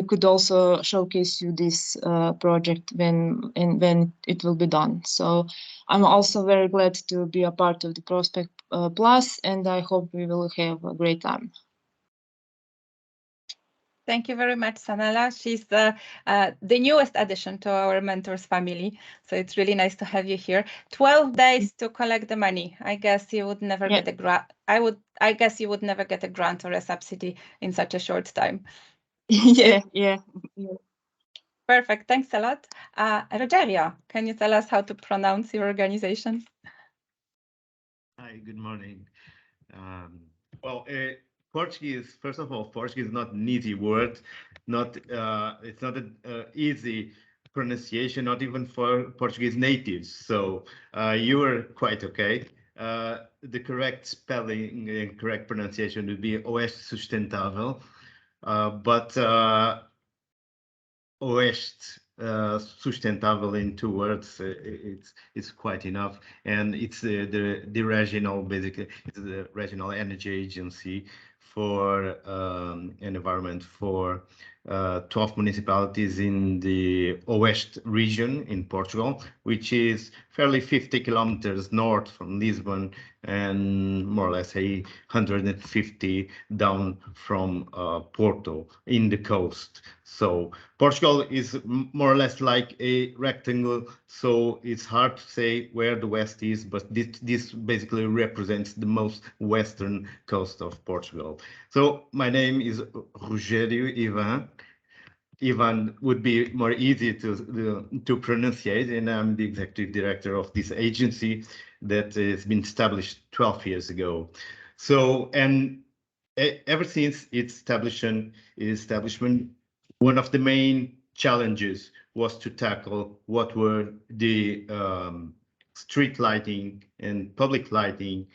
could also showcase you this project when it will be done. So I'm also very glad to be a part of the Prospect Plus, and I hope we will have a great time. Thank you very much, Sanela. She's the newest addition to our mentors family, so it's really nice to have you here. 12 days to collect the money. I guess you would never get a grant. I guess you would never get a grant or a subsidy in such a short time. Yeah. Perfect. Thanks a lot. Rogerio, can you tell us how to pronounce your organization? Hi, good morning. Portuguese, first of all, Portuguese is not an easy word. It's not an easy pronunciation, not even for Portuguese natives. So you were quite okay. The correct spelling and correct pronunciation would be Oeste Sustentável, but Oeste sustentável in 2 words, it's quite enough, and it's the regional, basically it's the regional energy agency for environment for 12 municipalities in the Oeste region in Portugal, which is fairly 50 kilometers north from Lisbon and more or less 150 down from Porto in the coast. So Portugal is more or less like a rectangle, so it's hard to say where the west is, but this basically represents the most western coast of Portugal. So my name is Rogerio Ivan. Ivan would be more easy to pronunciate, and I'm the executive director of this agency that has been established 12 years ago. So, and ever since its establishment, one of the main challenges was to tackle what were the street lighting and public lighting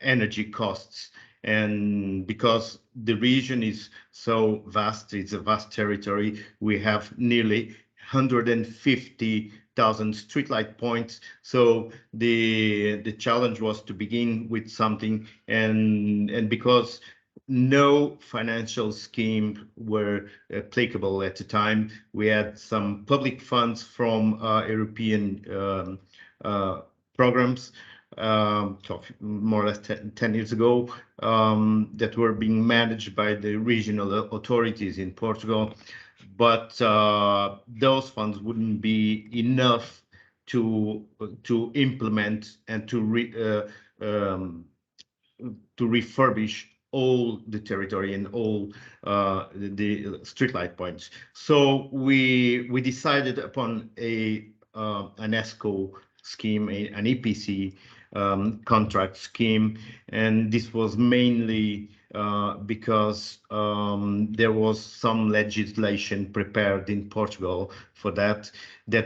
energy costs. And because the region is so vast, it's a vast territory, we have nearly 150,000 streetlight points. So the challenge was to begin with something, and because no financial scheme were applicable at the time, we had some public funds from European programs more or less 10 years ago that were being managed by the regional authorities in Portugal. But those funds wouldn't be enough to implement and to refurbish all the territory and all the streetlight points. So we decided upon an ESCO scheme, an EPC contract scheme, and this was mainly because there was some legislation prepared in Portugal for that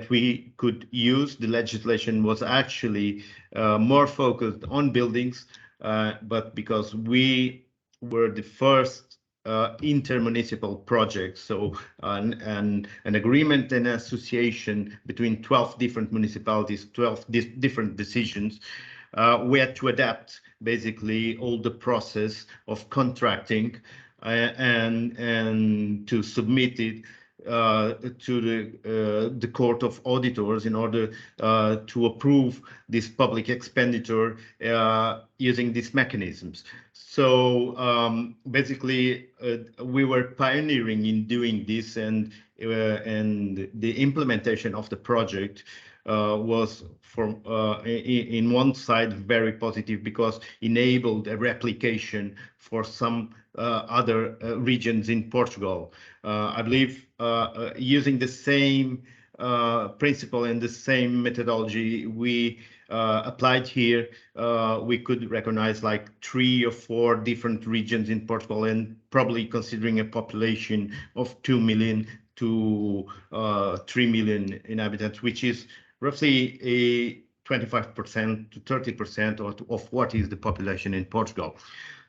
we could use. The legislation was actually more focused on buildings, but because we were the first intermunicipal project, so an agreement and association between 12 different municipalities, 12 different decisions, we had to adapt basically all the process of contracting and to submit it to the Court of Auditors in order to approve this public expenditure using these mechanisms. So basically, we were pioneering in doing this, and the implementation of the project was from in one side very positive because enabled a replication for some other regions in Portugal. I believe using the same principle and the same methodology we applied here, we could recognize like 3 or 4 different regions in Portugal, and probably considering a population of 2 million to 3 million inhabitants, which is roughly a 25% to 30% of what is the population in Portugal.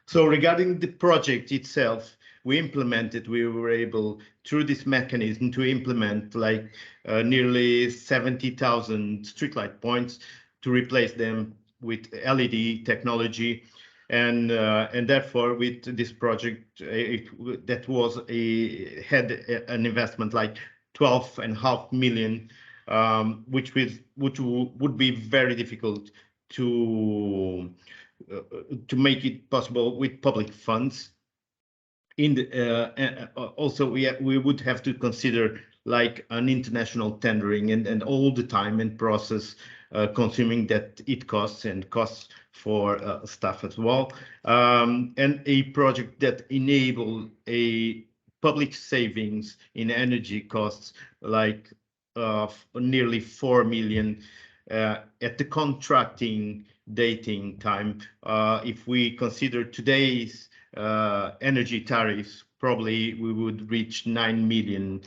So regarding the project itself, we were able, through this mechanism, to implement like nearly 70,000 streetlight points to replace them with LED technology. And therefore, with this project, had an investment like 12.5 million, which would be very difficult to make it possible with public funds. Also, we would have to consider like an international tendering and all the time and process consuming that it costs for staff as well, and a project that enable a public savings in energy costs like nearly 4 million at the contracting dating time. If we consider today's energy tariffs, probably we would reach 9 million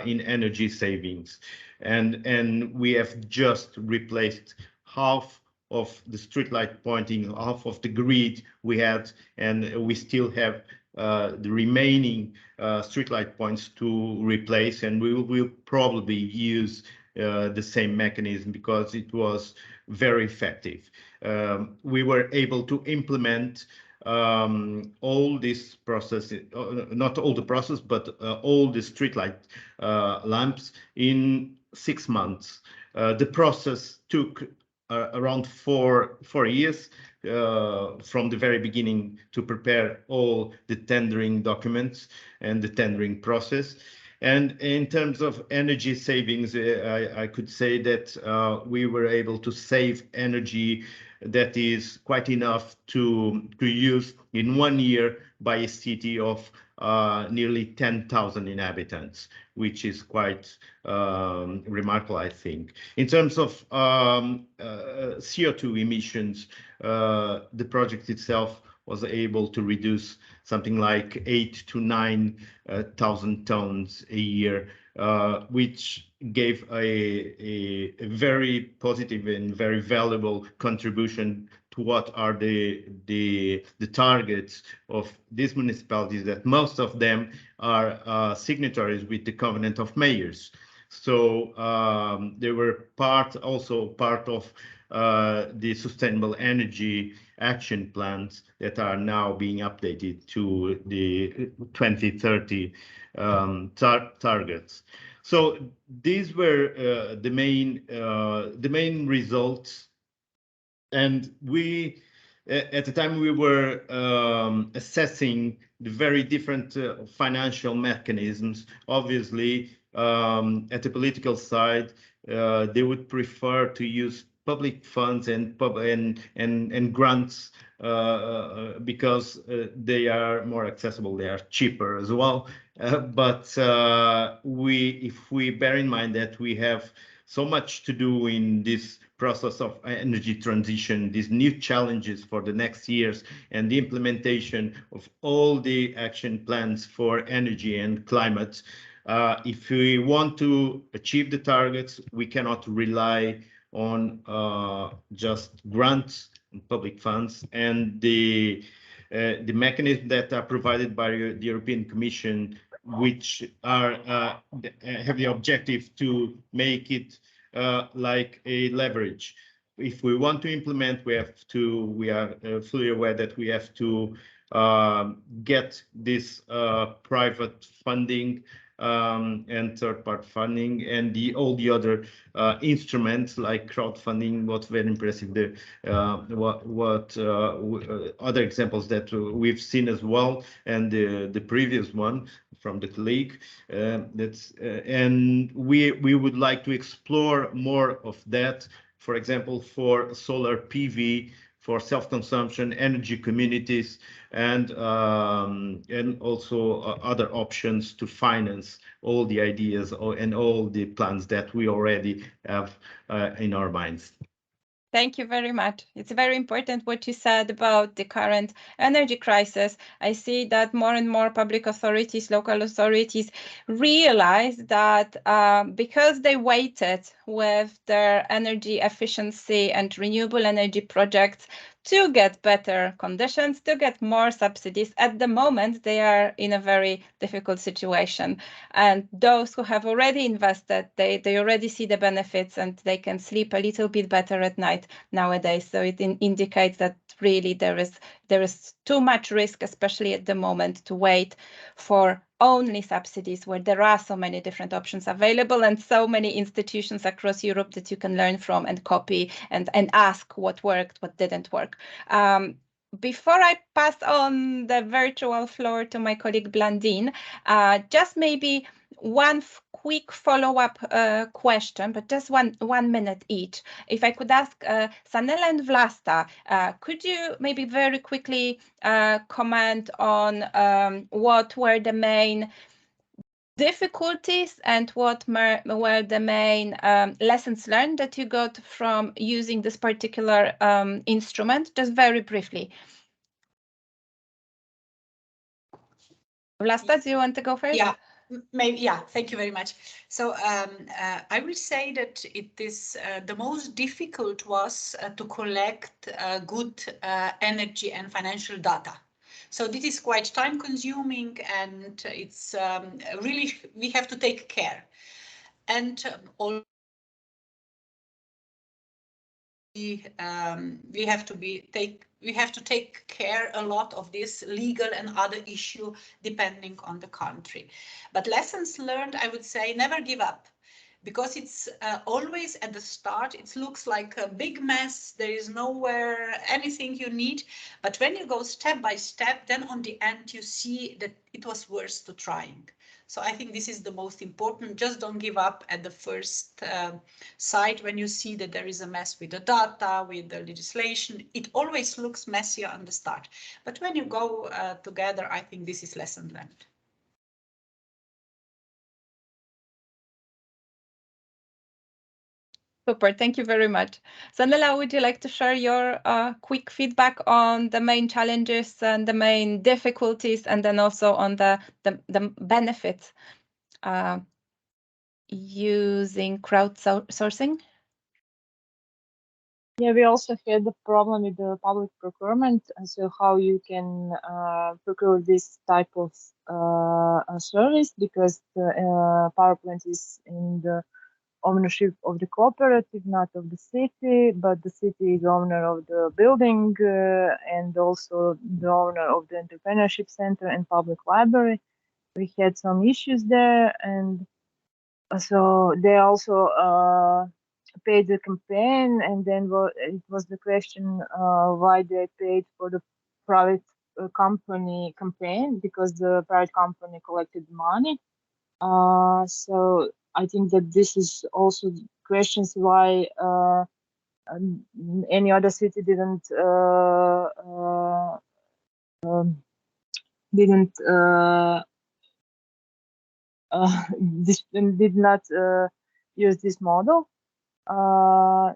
in energy savings. And we have just replaced half of the streetlight pointing, half of the grid we had, and we still have the remaining streetlight points to replace, and we will probably use the same mechanism because it was very effective. We were able to implement all this process, not all the process, but all the streetlight lamps in 6 months. The process took around four years from the very beginning to prepare all the tendering documents and the tendering process. And in terms of energy savings, I could say that we were able to save energy that is quite enough to use in 1 year by a city of nearly 10,000 inhabitants, which is quite remarkable, I think. In terms of CO2 emissions, the project itself was able to reduce something like 8,000 to 9,000 tons a year, which gave a very positive and very valuable contribution to what are the targets of these municipalities, that most of them are signatories with the Covenant of Mayors. So they were also part of the sustainable energy action plans that are now being updated to the 2030 targets. So these were the main results, and we at the time we were assessing the very different financial mechanisms. Obviously, at the political side, they would prefer to use public funds and grants because they are more accessible, they are cheaper as well. But if we bear in mind that we have so much to do in this process of energy transition, these new challenges for the next years, and the implementation of all the action plans for energy and climate. If we want to achieve the targets, we cannot rely on just grants and public funds, and the mechanisms that are provided by the European Commission, which are have the objective to make it like a leverage. If we want to implement, we are fully aware that we have to get this private funding and third-party funding, and all the other instruments like crowdfunding. What's very impressive, other examples that we've seen as well, and the previous one from the colleague. And we would like to explore more of that. For example, for solar PV, for self-consumption, energy communities, and also other options to finance all the ideas and all the plans that we already have in our minds. Thank you very much. It's very important what you said about the current energy crisis. I see that more and more public authorities, local authorities realize that because they waited with their energy efficiency and renewable energy projects to get better conditions, to get more subsidies, at the moment they are in a very difficult situation. And those who have already invested, they already see the benefits, and they can sleep a little bit better at night nowadays. So it indicates that really there is too much risk, especially at the moment, to wait for only subsidies where there are so many different options available and so many institutions across Europe that you can learn from and copy and ask what worked, what didn't work. Before I pass on the virtual floor to my colleague Blandine, just maybe one quick follow-up question, but just one minute each. If I could ask Sanela and Vlasta, could you maybe very quickly comment on what were the main difficulties and what were the main lessons learned that you got from using this particular instrument, just very briefly? Vlasta, do you want to go first? Yeah, maybe. Yeah, thank you very much. So I will say that it is the most difficult was to collect good energy and financial data. So this is quite time consuming, and it's really, we have to take care. And we have to take care a lot of this legal and other issue depending on the country. But lessons learned, I would say, never give up. Because it's always at the start, it looks like a big mess. There is nowhere anything you need. But when you go step by step, then on the end, you see that it was worth to trying. So I think this is the most important. Just don't give up at the first side when you see that there is a mess with the data, with the legislation. It always looks messier on the start. But when you go together, I think this is lesson learned. Super, thank you very much. Sanela, would you like to share your quick feedback on the main challenges and the main difficulties, and then also on the benefits using crowdsourcing? Yeah, we also had the problem with the public procurement, and so how you can procure this type of service, because the power plant is in the ownership of the cooperative, not of the city, but the city is owner of the building and also the owner of the entrepreneurship center and public library. We had some issues there, and so they also paid the campaign, and then it was the question why they paid for the private company campaign, because the private company collected money. So I think that this is also questions why any other city didn't did not use this model.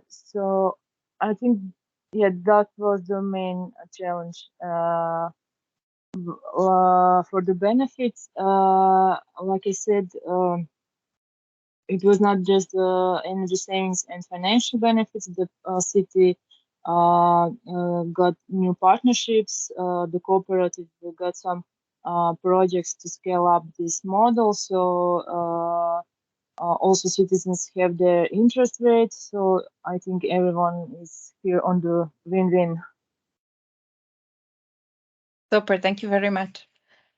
So I think, yeah, that was the main challenge for the benefits. Like I said, it was not just energy savings and financial benefits. The city got new partnerships. The cooperative got some projects to scale up this model. So also citizens have their interest rates. So I think everyone is here on the win-win. Super, thank you very much.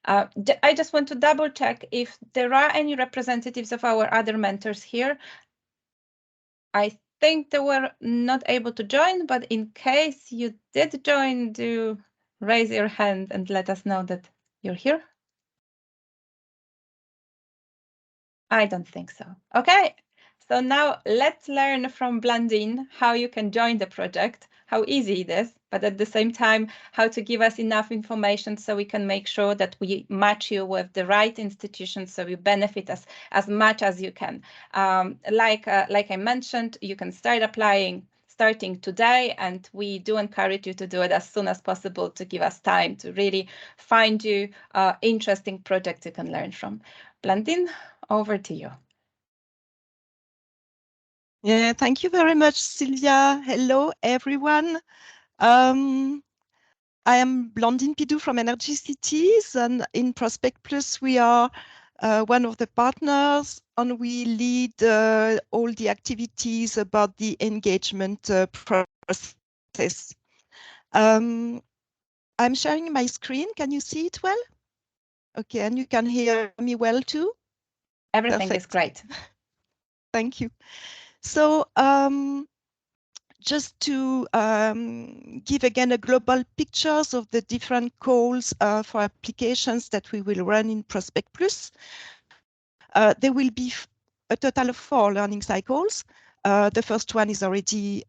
I just want to double check if there are any representatives of our other mentors here. I think they were not able to join, but in case you did join, do raise your hand and let us know that you're here. I don't think so. Okay, so now let's learn from Blandine how you can join the project, how easy it is, but at the same time, how to give us enough information so we can make sure that we match you with the right institutions so you benefit as much as you can. Like I mentioned, you can start applying starting today, and we do encourage you to do it as soon as possible to give us time to really find you interesting projects you can learn from. Blandine, over to you. Yeah, thank you very much, Sylvia. Hello, everyone. I am Blandine Pidou from Energy Cities, and in Prospect Plus, we are one of the partners, and we lead all the activities about the engagement process. I'm sharing my screen. Can you see it well? Okay, and you can hear me well too? Everything Perfect. is great. Thank you. So just to give again a global pictures of the different calls for applications that we will run in Prospect Plus. There will be a total of 4 learning cycles. The first one is already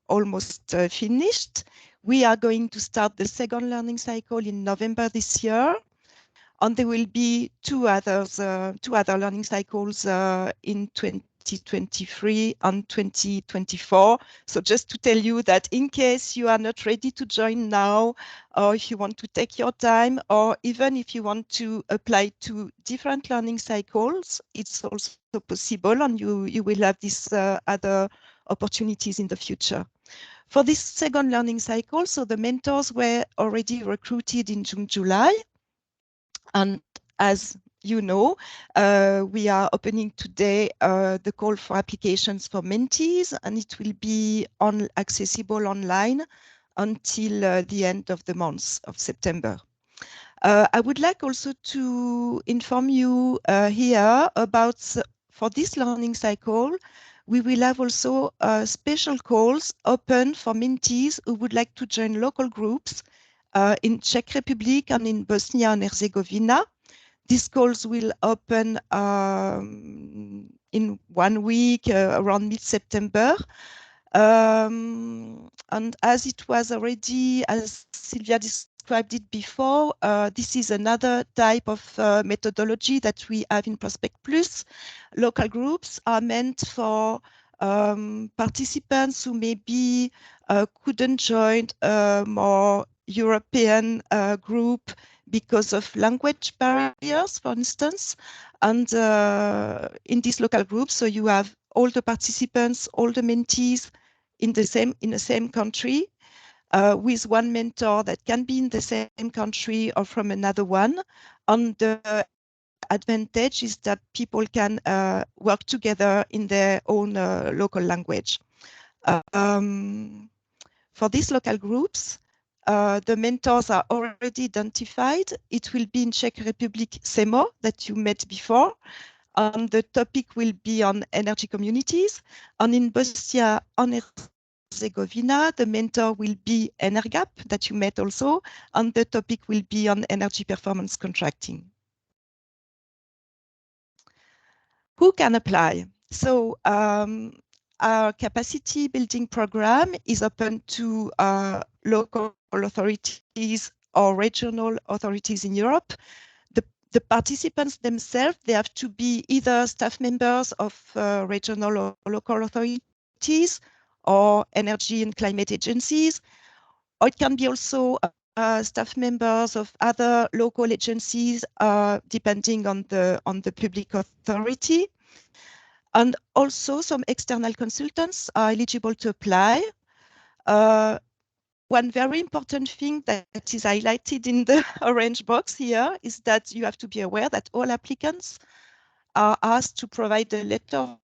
almost finished. We are going to start the second learning cycle in November this year. And there will be two other learning cycles in 2023 and 2024. So just to tell you that in case you are not ready to join now, or if you want to take your time, or even if you want to apply to different learning cycles, it's also possible, and you will have these other opportunities in the future. For this second learning cycle, so the mentors were already recruited in June, July. And as you know, we are opening today the call for applications for mentees, and it will be accessible online until the end of the month of September. I would like also to inform you here about, for this learning cycle, we will have also special calls open for mentees who would like to join local groups in Czech Republic and in Bosnia and Herzegovina. These calls will open in 1 week, around mid-September. And as it was already, as Sylvia described it before, this is another type of methodology that we have in Prospect Plus. Local groups are meant for participants who maybe couldn't join a more European group because of language barriers, for instance. And in these local groups, so you have all the participants, all the mentees in the same country with one mentor that can be in the same country or from another one. And the advantage is that people can work together in their own local language. For these local groups, the mentors are already identified. It will be in Czech Republic SEMO that you met before. And the topic will be on energy communities. And in Bosnia and Herzegovina, the mentor will be ENERGAP that you met also. And the topic will be on energy performance contracting. Who can apply? So our capacity building program is open to local authorities or regional authorities in Europe. The participants themselves, they have to be either staff members of regional or local authorities or energy and climate agencies, or it can be also staff members of other local agencies, depending on the public authority. And also some external consultants are eligible to apply. One very important thing that is highlighted in the orange box here is that you have to be aware that all applicants are asked to provide a letter of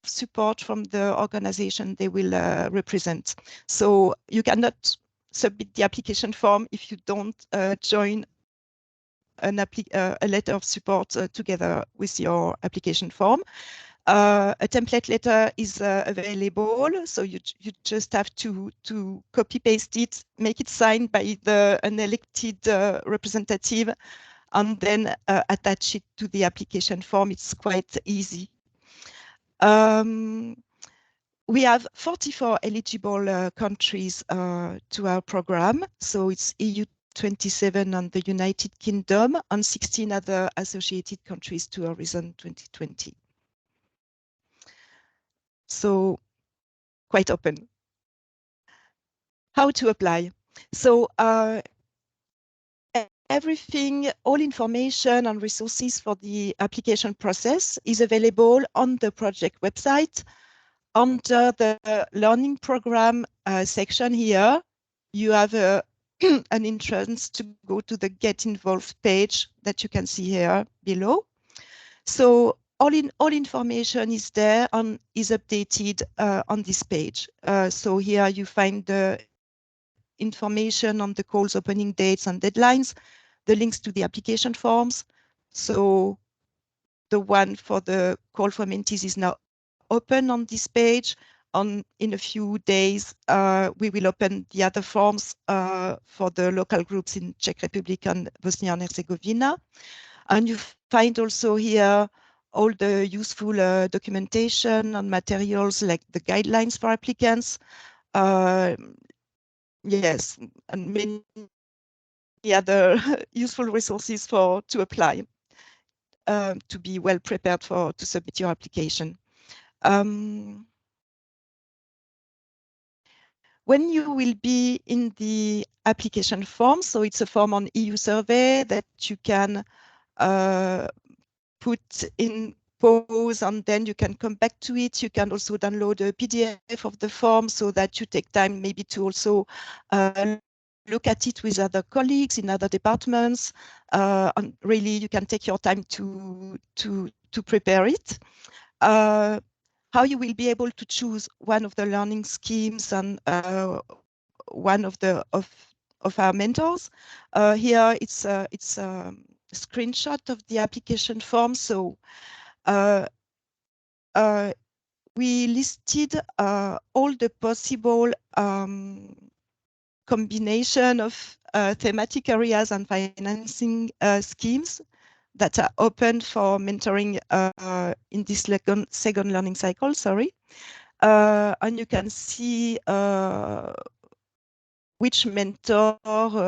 support from the organization they will represent. So you cannot submit the application form if you don't join a letter of support together with your application form. A template letter is available, so you just have to copy paste it, make it signed by an elected representative, and then attach it to the application form. It's quite easy. We have 44 eligible countries to our program, so it's EU 27 and the United Kingdom, and 16 other associated countries to Horizon 2020. So quite open. How to apply? So everything, all information and resources for the application process is available on the project website. Under the learning program section here, you have an entrance to go to the Get Involved page that you can see here below. So all information is there and is updated on this page. So here you find the information on the calls, opening dates and deadlines, the links to the application forms. So the one for the call for mentees is now open on this page. In a few days, we will open the other forms for the local groups in Czech Republic and Bosnia and Herzegovina. And you find also here all the useful documentation and materials like the guidelines for applicants. Yes, and many other useful resources to apply, to be well prepared to submit your application. When you will be in the application form, so it's a form on EU survey that you can put in pause and then you can come back to it. You can also download a PDF of the form so that you take time maybe to also look at it with other colleagues in other departments. And really, you can take your time to prepare it. How you will be able to choose one of the learning schemes and one of our mentors. Here it's a screenshot of the application form. So we listed all the possible combination of thematic areas and financing schemes that are open for mentoring in this second learning cycle, and you can see which mentor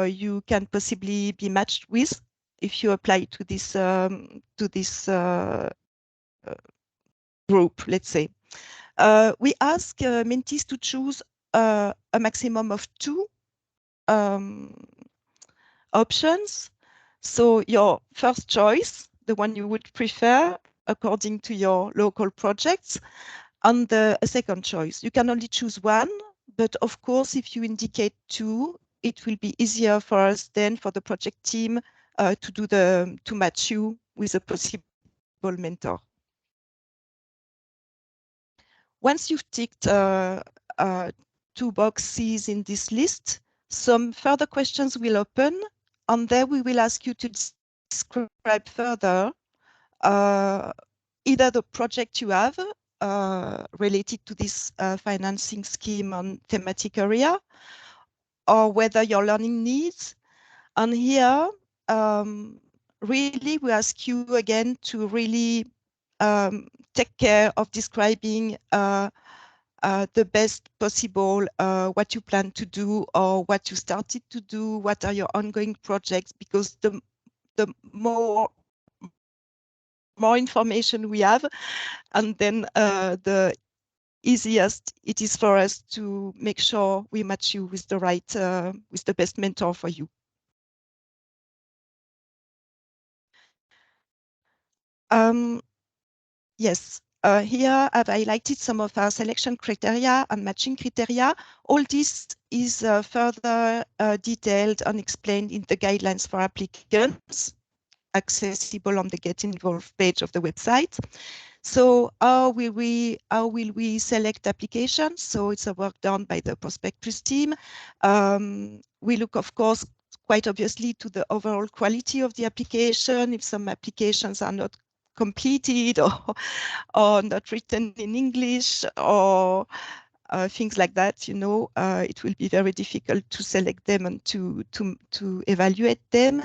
you can possibly be matched with if you apply to this group, let's say. We ask mentees to choose a maximum of 2 options. So your first choice, the one you would prefer according to your local projects, and a second choice. You can only choose one, But of course, if you indicate 2, it will be easier for us then for the project team to match you with a possible mentor. Once you've ticked 2 boxes in this list, some further questions will open, and there we will ask you to describe further either the project you have related to this financing scheme on thematic area, or whether your learning needs. And here, really, we ask you again to really take care of describing the best possible what you plan to do or what you started to do, what are your ongoing projects, because the more information we have, and then the easiest it is for us to make sure we match you with the right, with the best mentor for you. Yes, here I've highlighted some of our selection criteria and matching criteria. All this is further detailed and explained in the guidelines for applicants, accessible on the Get Involved page of the website. So how will we select applications? So it's a work done by the Prospectus team. We look, of course, quite obviously to the overall quality of the application. If some applications are not completed or not written in English or things like that, you know, it will be very difficult to select them and to evaluate them.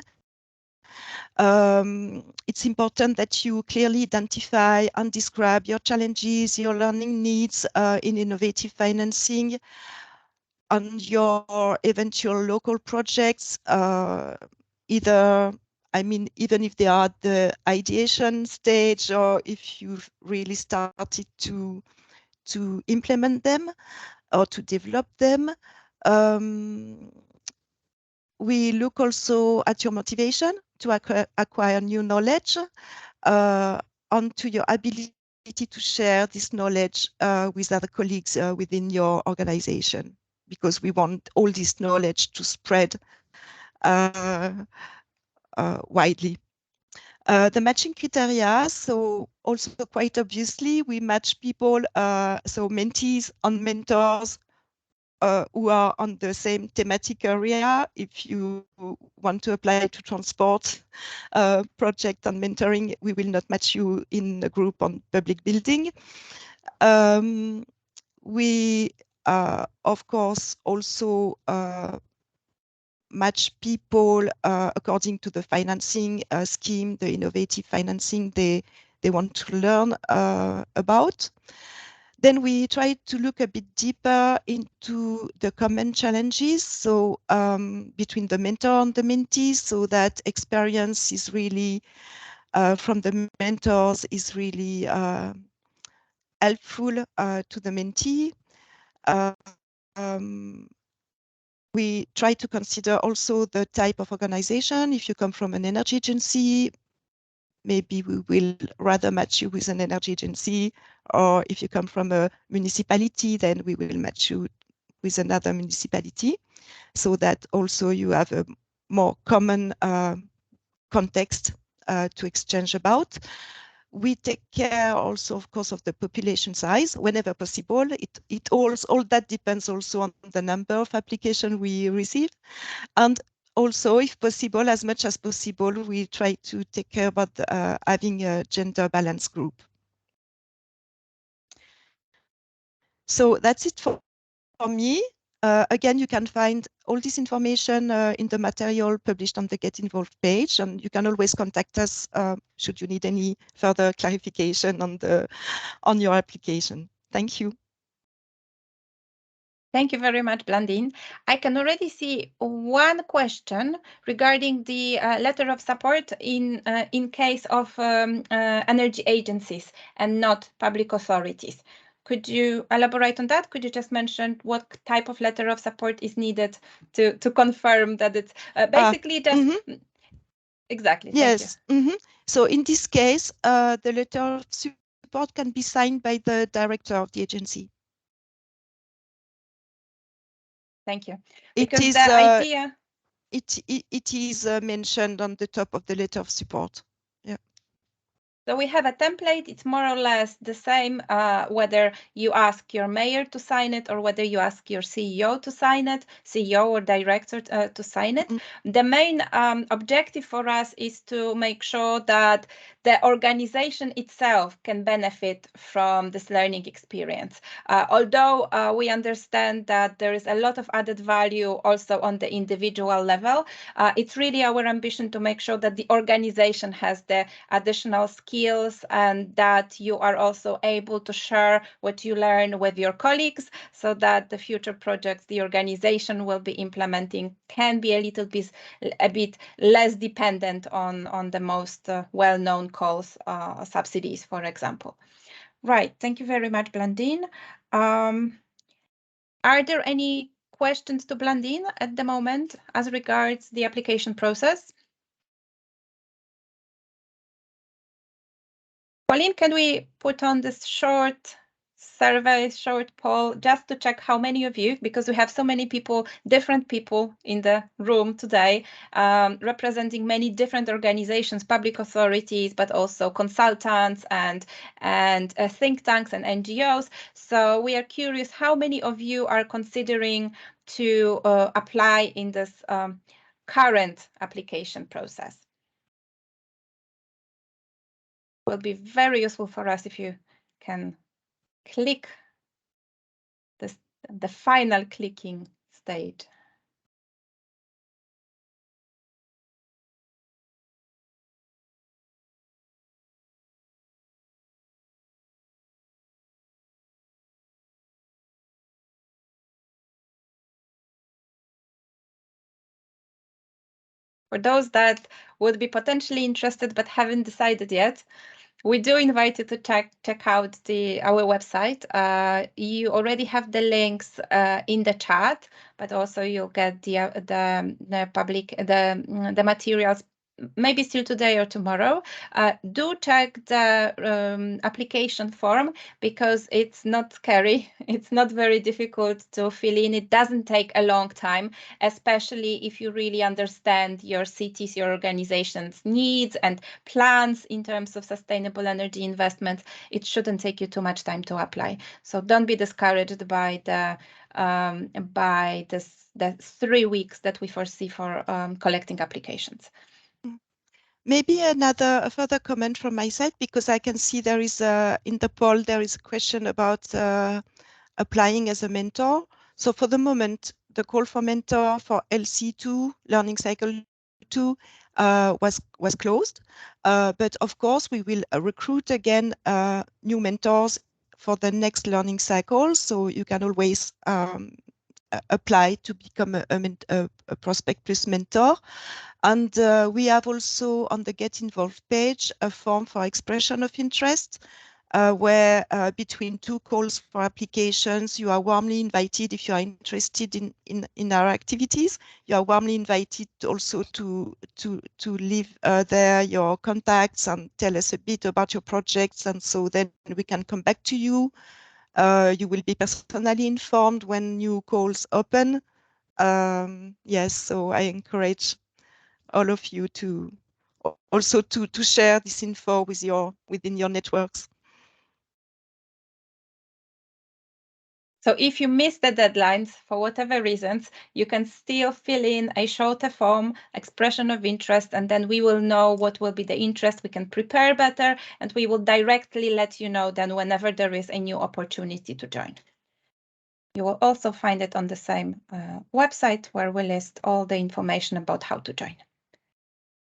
It's important that you clearly identify and describe your challenges, your learning needs in innovative financing, and your eventual local projects, either, I mean, even if they are at the ideation stage or if you've really started to implement them or to develop them. We look also at your motivation to acquire new knowledge, and to your ability to share this knowledge with other colleagues within your organization, because we want all this knowledge to spread widely. The matching criteria, so also quite obviously, we match people, so mentees and mentors who are on the same thematic area. If you want to apply to transport project and mentoring, we will not match you in a group on public building. We, of course, also match people according to the financing scheme, the innovative financing they want to learn about. Then we try to look a bit deeper into the common challenges, so between the mentor and the mentee, so that experience is really, from the mentors, is really helpful to the mentee. We try to consider also the type of organization. If you come from an energy agency, maybe we will rather match you with an energy agency, or if you come from a municipality, then we will match you with another municipality, so that also you have a more common context to exchange about. We take care also, of course, of the population size whenever possible. All that depends also on the number of applications we receive. And also, if possible, as much as possible, we try to take care about having a gender balanced group. So that's it for me. Again, you can find all this information in the material published on the Get Involved page, and you can always contact us should you need any further clarification on your application. Thank you. Thank you very much, Blandine. I can already see one question regarding the letter of support in case of energy agencies and not public authorities. Could you elaborate on that? Could you just mention what type of letter of support is needed to confirm that it's basically just... Exactly. Yes. So in this case, the letter of support can be signed by the director of the agency. Thank you. It Because is, the idea... it is mentioned on the top of the letter of support. Yeah. So we have a template. It's more or less the same, whether you ask your mayor to sign it or whether you ask your CEO to sign it, CEO or director to sign it. The main objective for us is to make sure that the organization itself can benefit from this learning experience. Although we understand that there is a lot of added value also on the individual level, it's really our ambition to make sure that the organization has the additional skills and that you are also able to share what you learn with your colleagues, so that the future projects the organization will be implementing can be a bit less dependent on the most well-known calls, subsidies, for example. Right, thank you very much, Blandine. Are there any questions to Blandine at the moment as regards the application process? Pauline, can we put on this short survey, short poll, just to check how many of you, because we have so many people, different people in the room today, representing many different organizations, public authorities, but also consultants and think tanks and NGOs. So we are curious how many of you are considering to apply in this current application process. Will be very useful for us if you can click the final clicking stage. For those that would be potentially interested but haven't decided yet, we do invite you to check out our website. You already have the links in the chat, but also you'll get the materials maybe still today or tomorrow. Do check the application form, because it's not scary. It's not very difficult to fill in. It doesn't take a long time, especially if you really understand your city's, your organization's needs and plans in terms of sustainable energy investments. It shouldn't take you too much time to apply. So don't be discouraged by the 3 weeks that we foresee for collecting applications. Maybe a further comment from my side, because I can see there is in the poll there is a question about applying as a mentor. So for the moment, the call for mentor for LC2, Learning Cycle 2, was closed. But of course, we will recruit again new mentors for the next learning cycle. So you can always apply to become a Prospect Plus mentor. And we have also on the Get Involved page a form for expression of interest, where between 2 calls for applications, you are warmly invited. If you are interested in our activities, you are warmly invited also to leave there your contacts and tell us a bit about your projects, and so then we can come back to you. You will be personally informed when new calls open. Yes, so I encourage all of you to also to share this info within your networks. So if you miss the deadlines for whatever reasons, you can still fill in a shorter form, expression of interest, and then we will know what will be the interest. We can prepare better, and we will directly let you know then whenever there is a new opportunity to join. You will also find it on the same website, where we list all the information about how to join.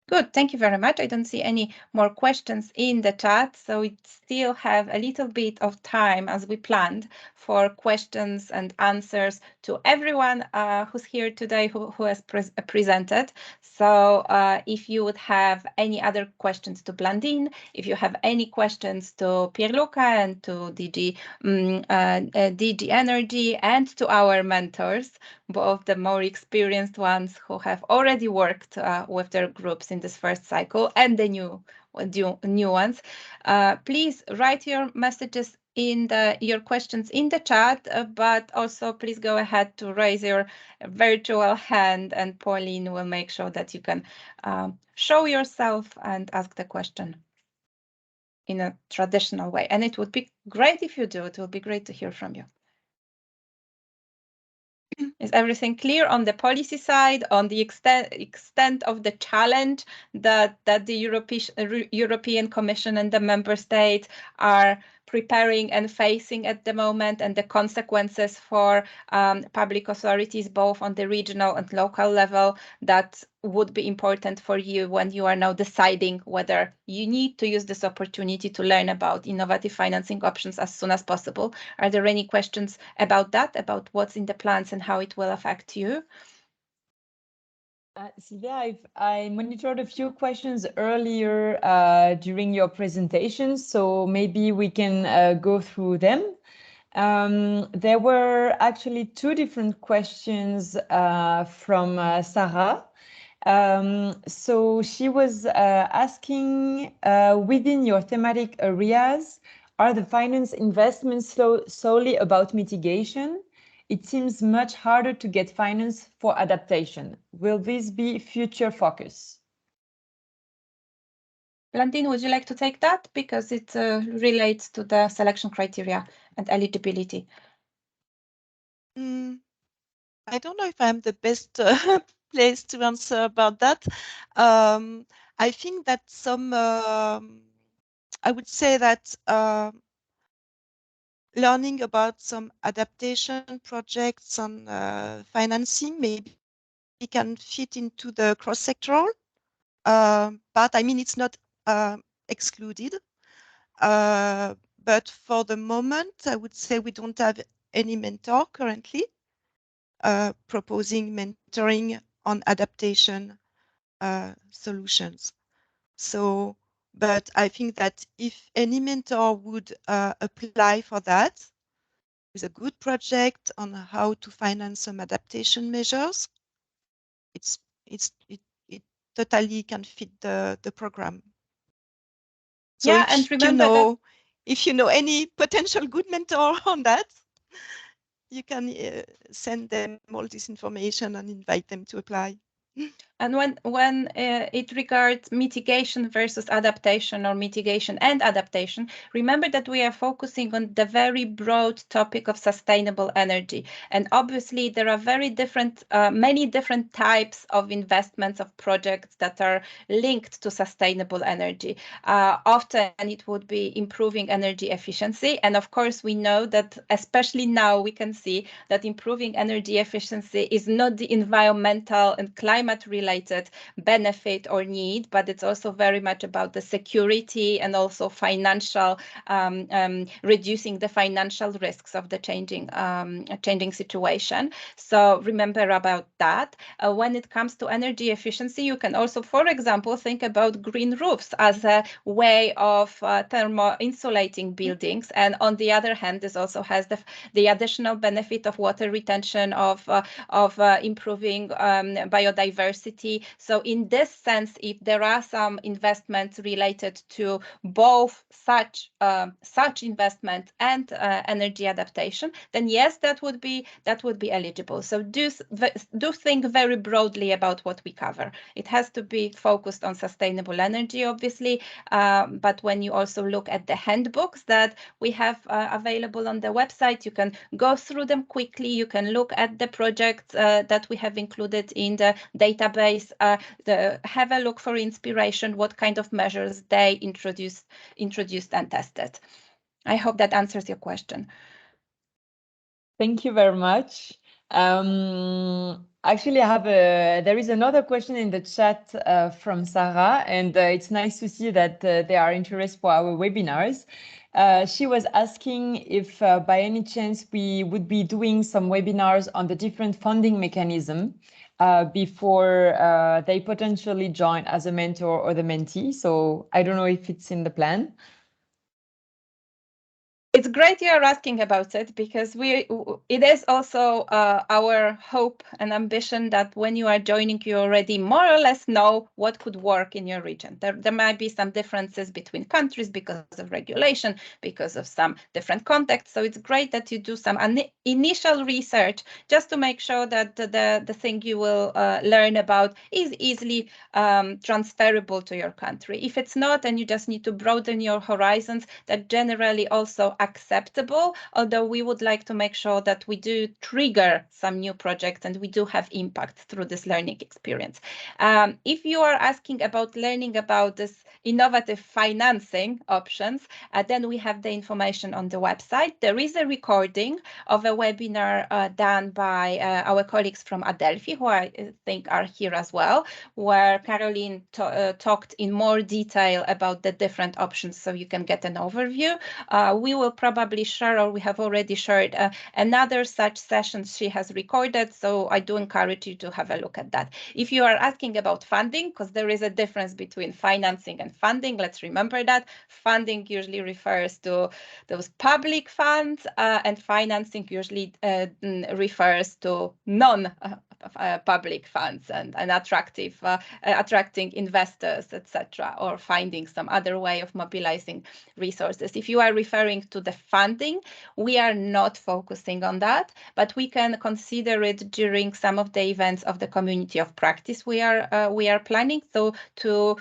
Good, thank you very much. I don't see any more questions in the chat, so we still have a little bit of time, as we planned, for questions and answers to everyone who's here today, who has presented. So if you would have any other questions to Blandine, if you have any questions to Pierluca and to DG Energy and to our mentors, both the more experienced ones who have already worked with their groups in this first cycle and the new new ones. Please write your messages in your questions in the chat, but also please go ahead to raise your virtual hand, and Pauline will make sure that you can show yourself and ask the question in a traditional way. And it would be great if you do. It will be great to hear from you. Is everything clear on the policy side, on the extent of the challenge that the European Commission and the member states are preparing and facing at the moment, and the consequences for public authorities, both on the regional and local level, that would be important for you when you are now deciding whether you need to use this opportunity to learn about innovative financing options as soon as possible? Are there any questions about that, about what's in the plans and how it will affect you? Sylvia, I monitored a few questions earlier during your presentation, so maybe we can go through them. There were actually two different questions from Sarah. So she was asking, within your thematic areas, are the finance investments solely about mitigation? It seems much harder to get finance for adaptation. Will this be future focus? Blandine, would you like to take that? Because it relates to the selection criteria and eligibility. I don't know if I'm the best place to answer about that. I think that I would say that learning about some adaptation projects on financing maybe can fit into the cross-sectoral, but I mean, it's not excluded. But for the moment, I would say we don't have any mentor currently proposing mentoring on adaptation solutions. So, but I think that if any mentor would apply for that with a good project on how to finance some adaptation measures, it totally can fit the program. So yeah, and remember if you know any potential good mentor on that, you can send them all this information and invite them to apply. And when it regards mitigation versus adaptation, or mitigation and adaptation, remember that we are focusing on the very broad topic of sustainable energy. And obviously there are very different, many different types of investments, of projects that are linked to sustainable energy. Often it would be improving energy efficiency. And of course, we know that, especially now, we can see that improving energy efficiency is not the environmental and climate related benefit or need, but it's also very much about the security and also financial, reducing the financial risks of the changing situation. So remember about that. When it comes to energy efficiency, you can also, for example, think about green roofs as a way of thermo insulating buildings. And on the other hand, this also has the additional benefit of water retention, of improving biodiversity. So in this sense, if there are some investments related to both such investment and energy adaptation, then yes, that would be eligible. So do think very broadly about what we cover. It has to be focused on sustainable energy, obviously, but when you also look at the handbooks that we have available on the website, you can go through them quickly. You can look at the projects that we have included in the database. Have a look for inspiration, what kind of measures they introduced and tested. I hope that answers your question. Thank you very much. Actually, there is another question in the chat from Sarah, and it's nice to see that they are interested for our webinars. She was asking if by any chance we would be doing some webinars on the different funding mechanism before they potentially join as a mentor or the mentee. So I don't know if it's in the plan. It's great you are asking about it, because it is also our hope and ambition that when you are joining, you already more or less know what could work in your region. There might be some differences between countries because of regulation, because of some different contexts. So it's great that you do some initial research just to make sure that the thing you will learn about is easily transferable to your country. If it's not, and you just need to broaden your horizons, that generally also acceptable, although we would like to make sure that we do trigger some new projects and we do have impact through this learning experience. If you are asking about learning about this innovative financing options, then we have the information on the website. There is a recording of a webinar done by our colleagues from Adelphi, who I think are here as well, where Caroline talked in more detail about the different options, so you can get an overview. We will probably share, or we have already shared, another such session she has recorded, so I do encourage you to have a look at that. If you are asking about funding, because there is a difference between financing and funding, let's remember that. Funding usually refers to those public funds, and financing usually refers to non-public funds and attracting investors, etc., or finding some other way of mobilizing resources. If you are referring to the funding, we are not focusing on that, but we can consider it during some of the events of the community of practice we are planning. So to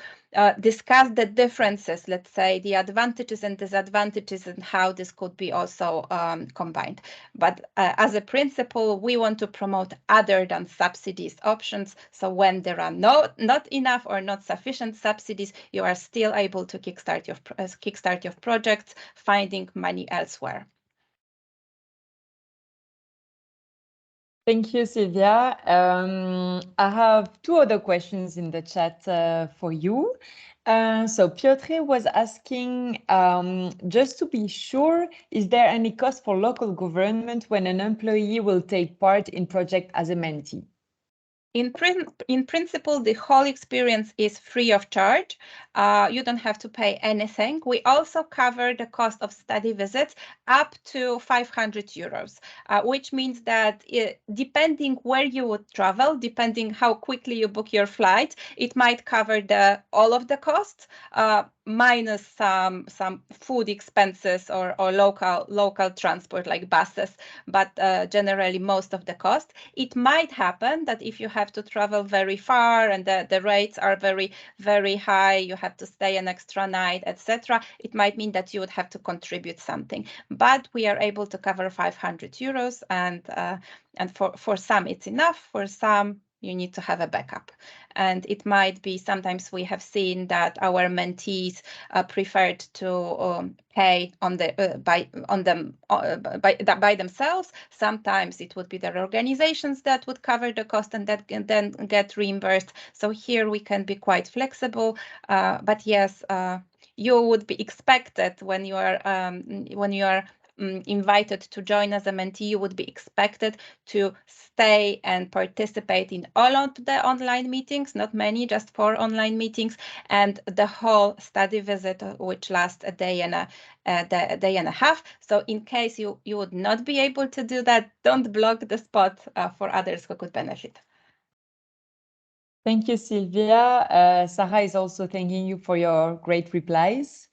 discuss the differences, let's say the advantages and disadvantages, and how this could be also combined. But as a principle, we want to promote other than subsidies options. So when there are not enough or not sufficient subsidies, you are still able to kickstart your projects, finding money elsewhere. Thank you, Sylvia. I have two other questions in the chat for you. So Piotr was asking, just to be sure, is there any cost for local government when an employee will take part in project as a mentee? In principle, the whole experience is free of charge. You don't have to pay anything. We also cover the cost of study visits up to 500 euros, which means that depending where you would travel, depending how quickly you book your flight, it might cover all of the costs, minus some food expenses or local transport like buses, but generally most of the cost. It might happen that if you have to travel very far and the rates are very, very high, you have to stay an extra night, etc., it might mean that you would have to contribute something. But we are able to cover 500 euros, and for some it's enough, for some you need to have a backup. And it might be, sometimes we have seen that our mentees preferred to pay by themselves. Sometimes it would be their organizations that would cover the cost and that can then get reimbursed. So here we can be quite flexible, but yes, you would be expected when you are invited to join as a mentee, you would be expected to stay and participate in all of the online meetings, not many, just 4 online meetings, and the whole study visit, which lasts a day and a half. So in case you would not be able to do that, don't block the spot for others who could benefit. Thank you, Sylvia. Sarah is also thanking you for your great replies.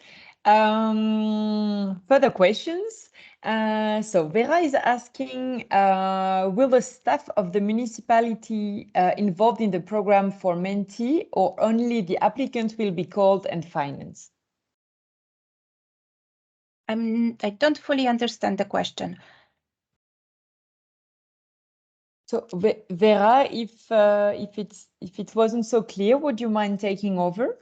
Further questions? So Vera is asking, will the staff of the municipality involved in the program for mentee, or only the applicant will be called and financed? I don't fully understand the question. So Vera, if it wasn't so clear, would you mind taking over?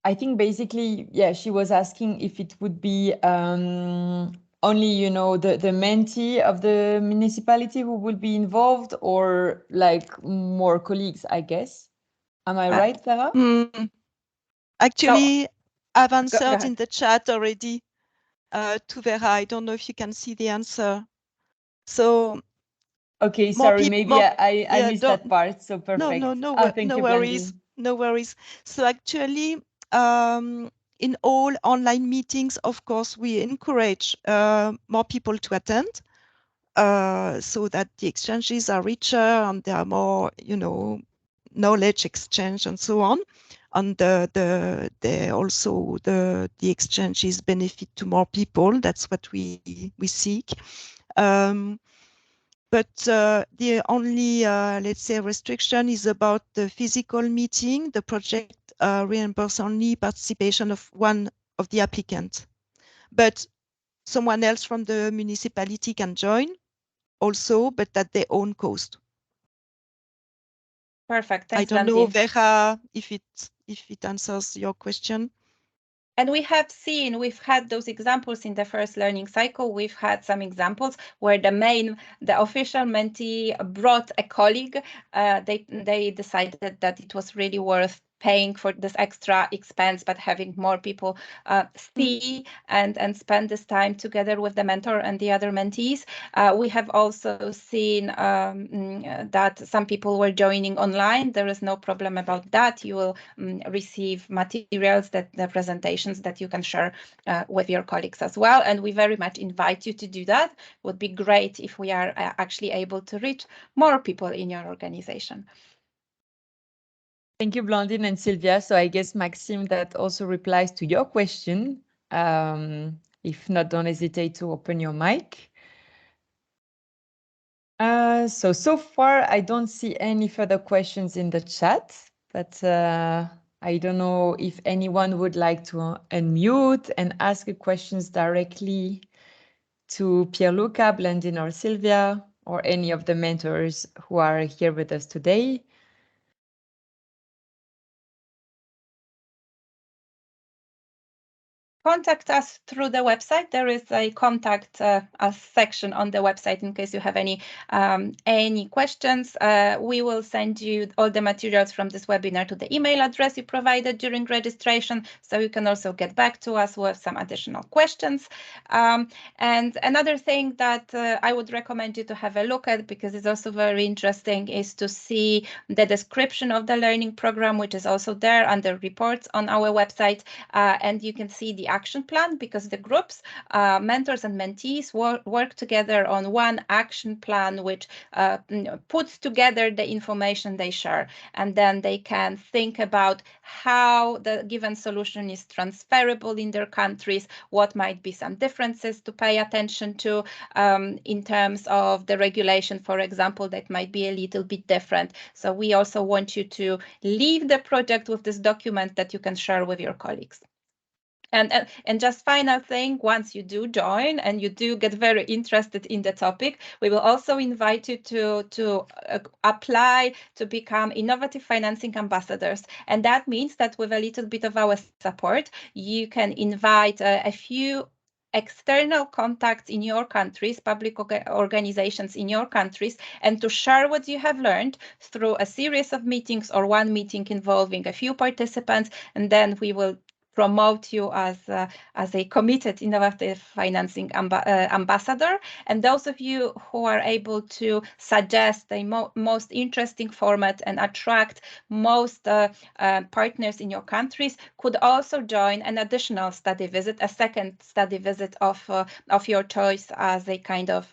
I think basically, yeah, she was asking if it would be only, the mentee of the municipality who will be involved, or like more colleagues, I guess. Am I right, Sarah? Actually, I've answered ahead. in the chat already to Vera. I don't know if you can see the answer. So okay, sorry, maybe I missed that part. So perfect. No Thank you, worries. Blandine. No worries. So actually, in all online meetings, of course, we encourage more people to attend so that the exchanges are richer and there are more, knowledge exchange and so on. And the exchanges benefit to more people. That's what we seek. But the only, let's say, restriction is about the physical meeting. The project reimburses only participation of one of the applicants. But someone else from the municipality can join also, but at their own cost. Perfect. Thanks, I don't know, Blandine. Vera, if it answers your question. And we've had those examples in the first learning cycle. We've had some examples where the official mentee brought a colleague. They decided that it was really worth paying for this extra expense, but having more people see and spend this time together with the mentor and the other mentees. We have also seen that some people were joining online. There is no problem about that. You will receive materials, the presentations that you can share with your colleagues as well. And we very much invite you to do that. It would be great if we are actually able to reach more people in your organization. Thank you, Blandine and Sylvia. So I guess, Maxime, that also replies to your question. If not, don't hesitate to open your mic. So far, I don't see any further questions in the chat, but I don't know if anyone would like to unmute and ask questions directly to Pierluca, Blandine, or Sylvia, or any of the mentors who are here with us today. Contact us through the website. There is a contact us section on the website in case you have any questions. We will send you all the materials from this webinar to the email address you provided during registration, so you can also get back to us with some additional questions. And another thing that I would recommend you to have a look at, because it's also very interesting, is to see the description of the learning program, which is also there under reports on our website, and you can see the action plan, because the groups, mentors and mentees work together on one action plan, which puts together the information they share, and then they can think about how the given solution is transferable in their countries, what might be some differences to pay attention to in terms of the regulation, for example, that might be a little bit different. So we also want you to leave the project with this document that you can share with your colleagues. And just final thing, once you do join and you do get very interested in the topic, we will also invite you to apply to become innovative financing ambassadors. And that means that with a little bit of our support, you can invite a few external contacts in your countries, public organizations in your countries, and to share what you have learned through a series of meetings or one meeting involving a few participants, and then we will promote you as a committed innovative financing ambassador. And those of you who are able to suggest the most interesting format and attract most partners in your countries could also join an additional study visit, a second study visit of your choice, as a kind of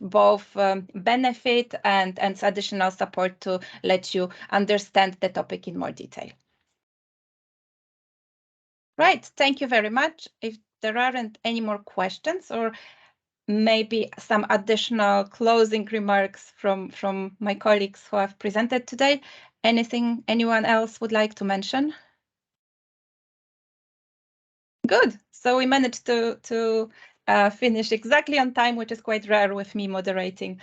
both benefit and additional support to let you understand the topic in more detail. Right, thank you very much. If there aren't any more questions, or maybe some additional closing remarks from my colleagues who have presented today, anything anyone else would like to mention? Good, so we managed to finish exactly on time, which is quite rare with me moderating.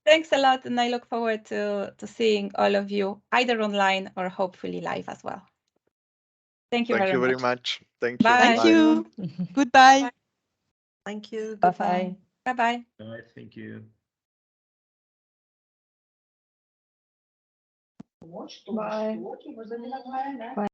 Thanks a lot, and I look forward to seeing all of you either online or hopefully live as well. Thank you very much. Thank you. Bye. Thank you. Goodbye. Thank you. Bye-bye. Bye-bye. Thank you. Bye.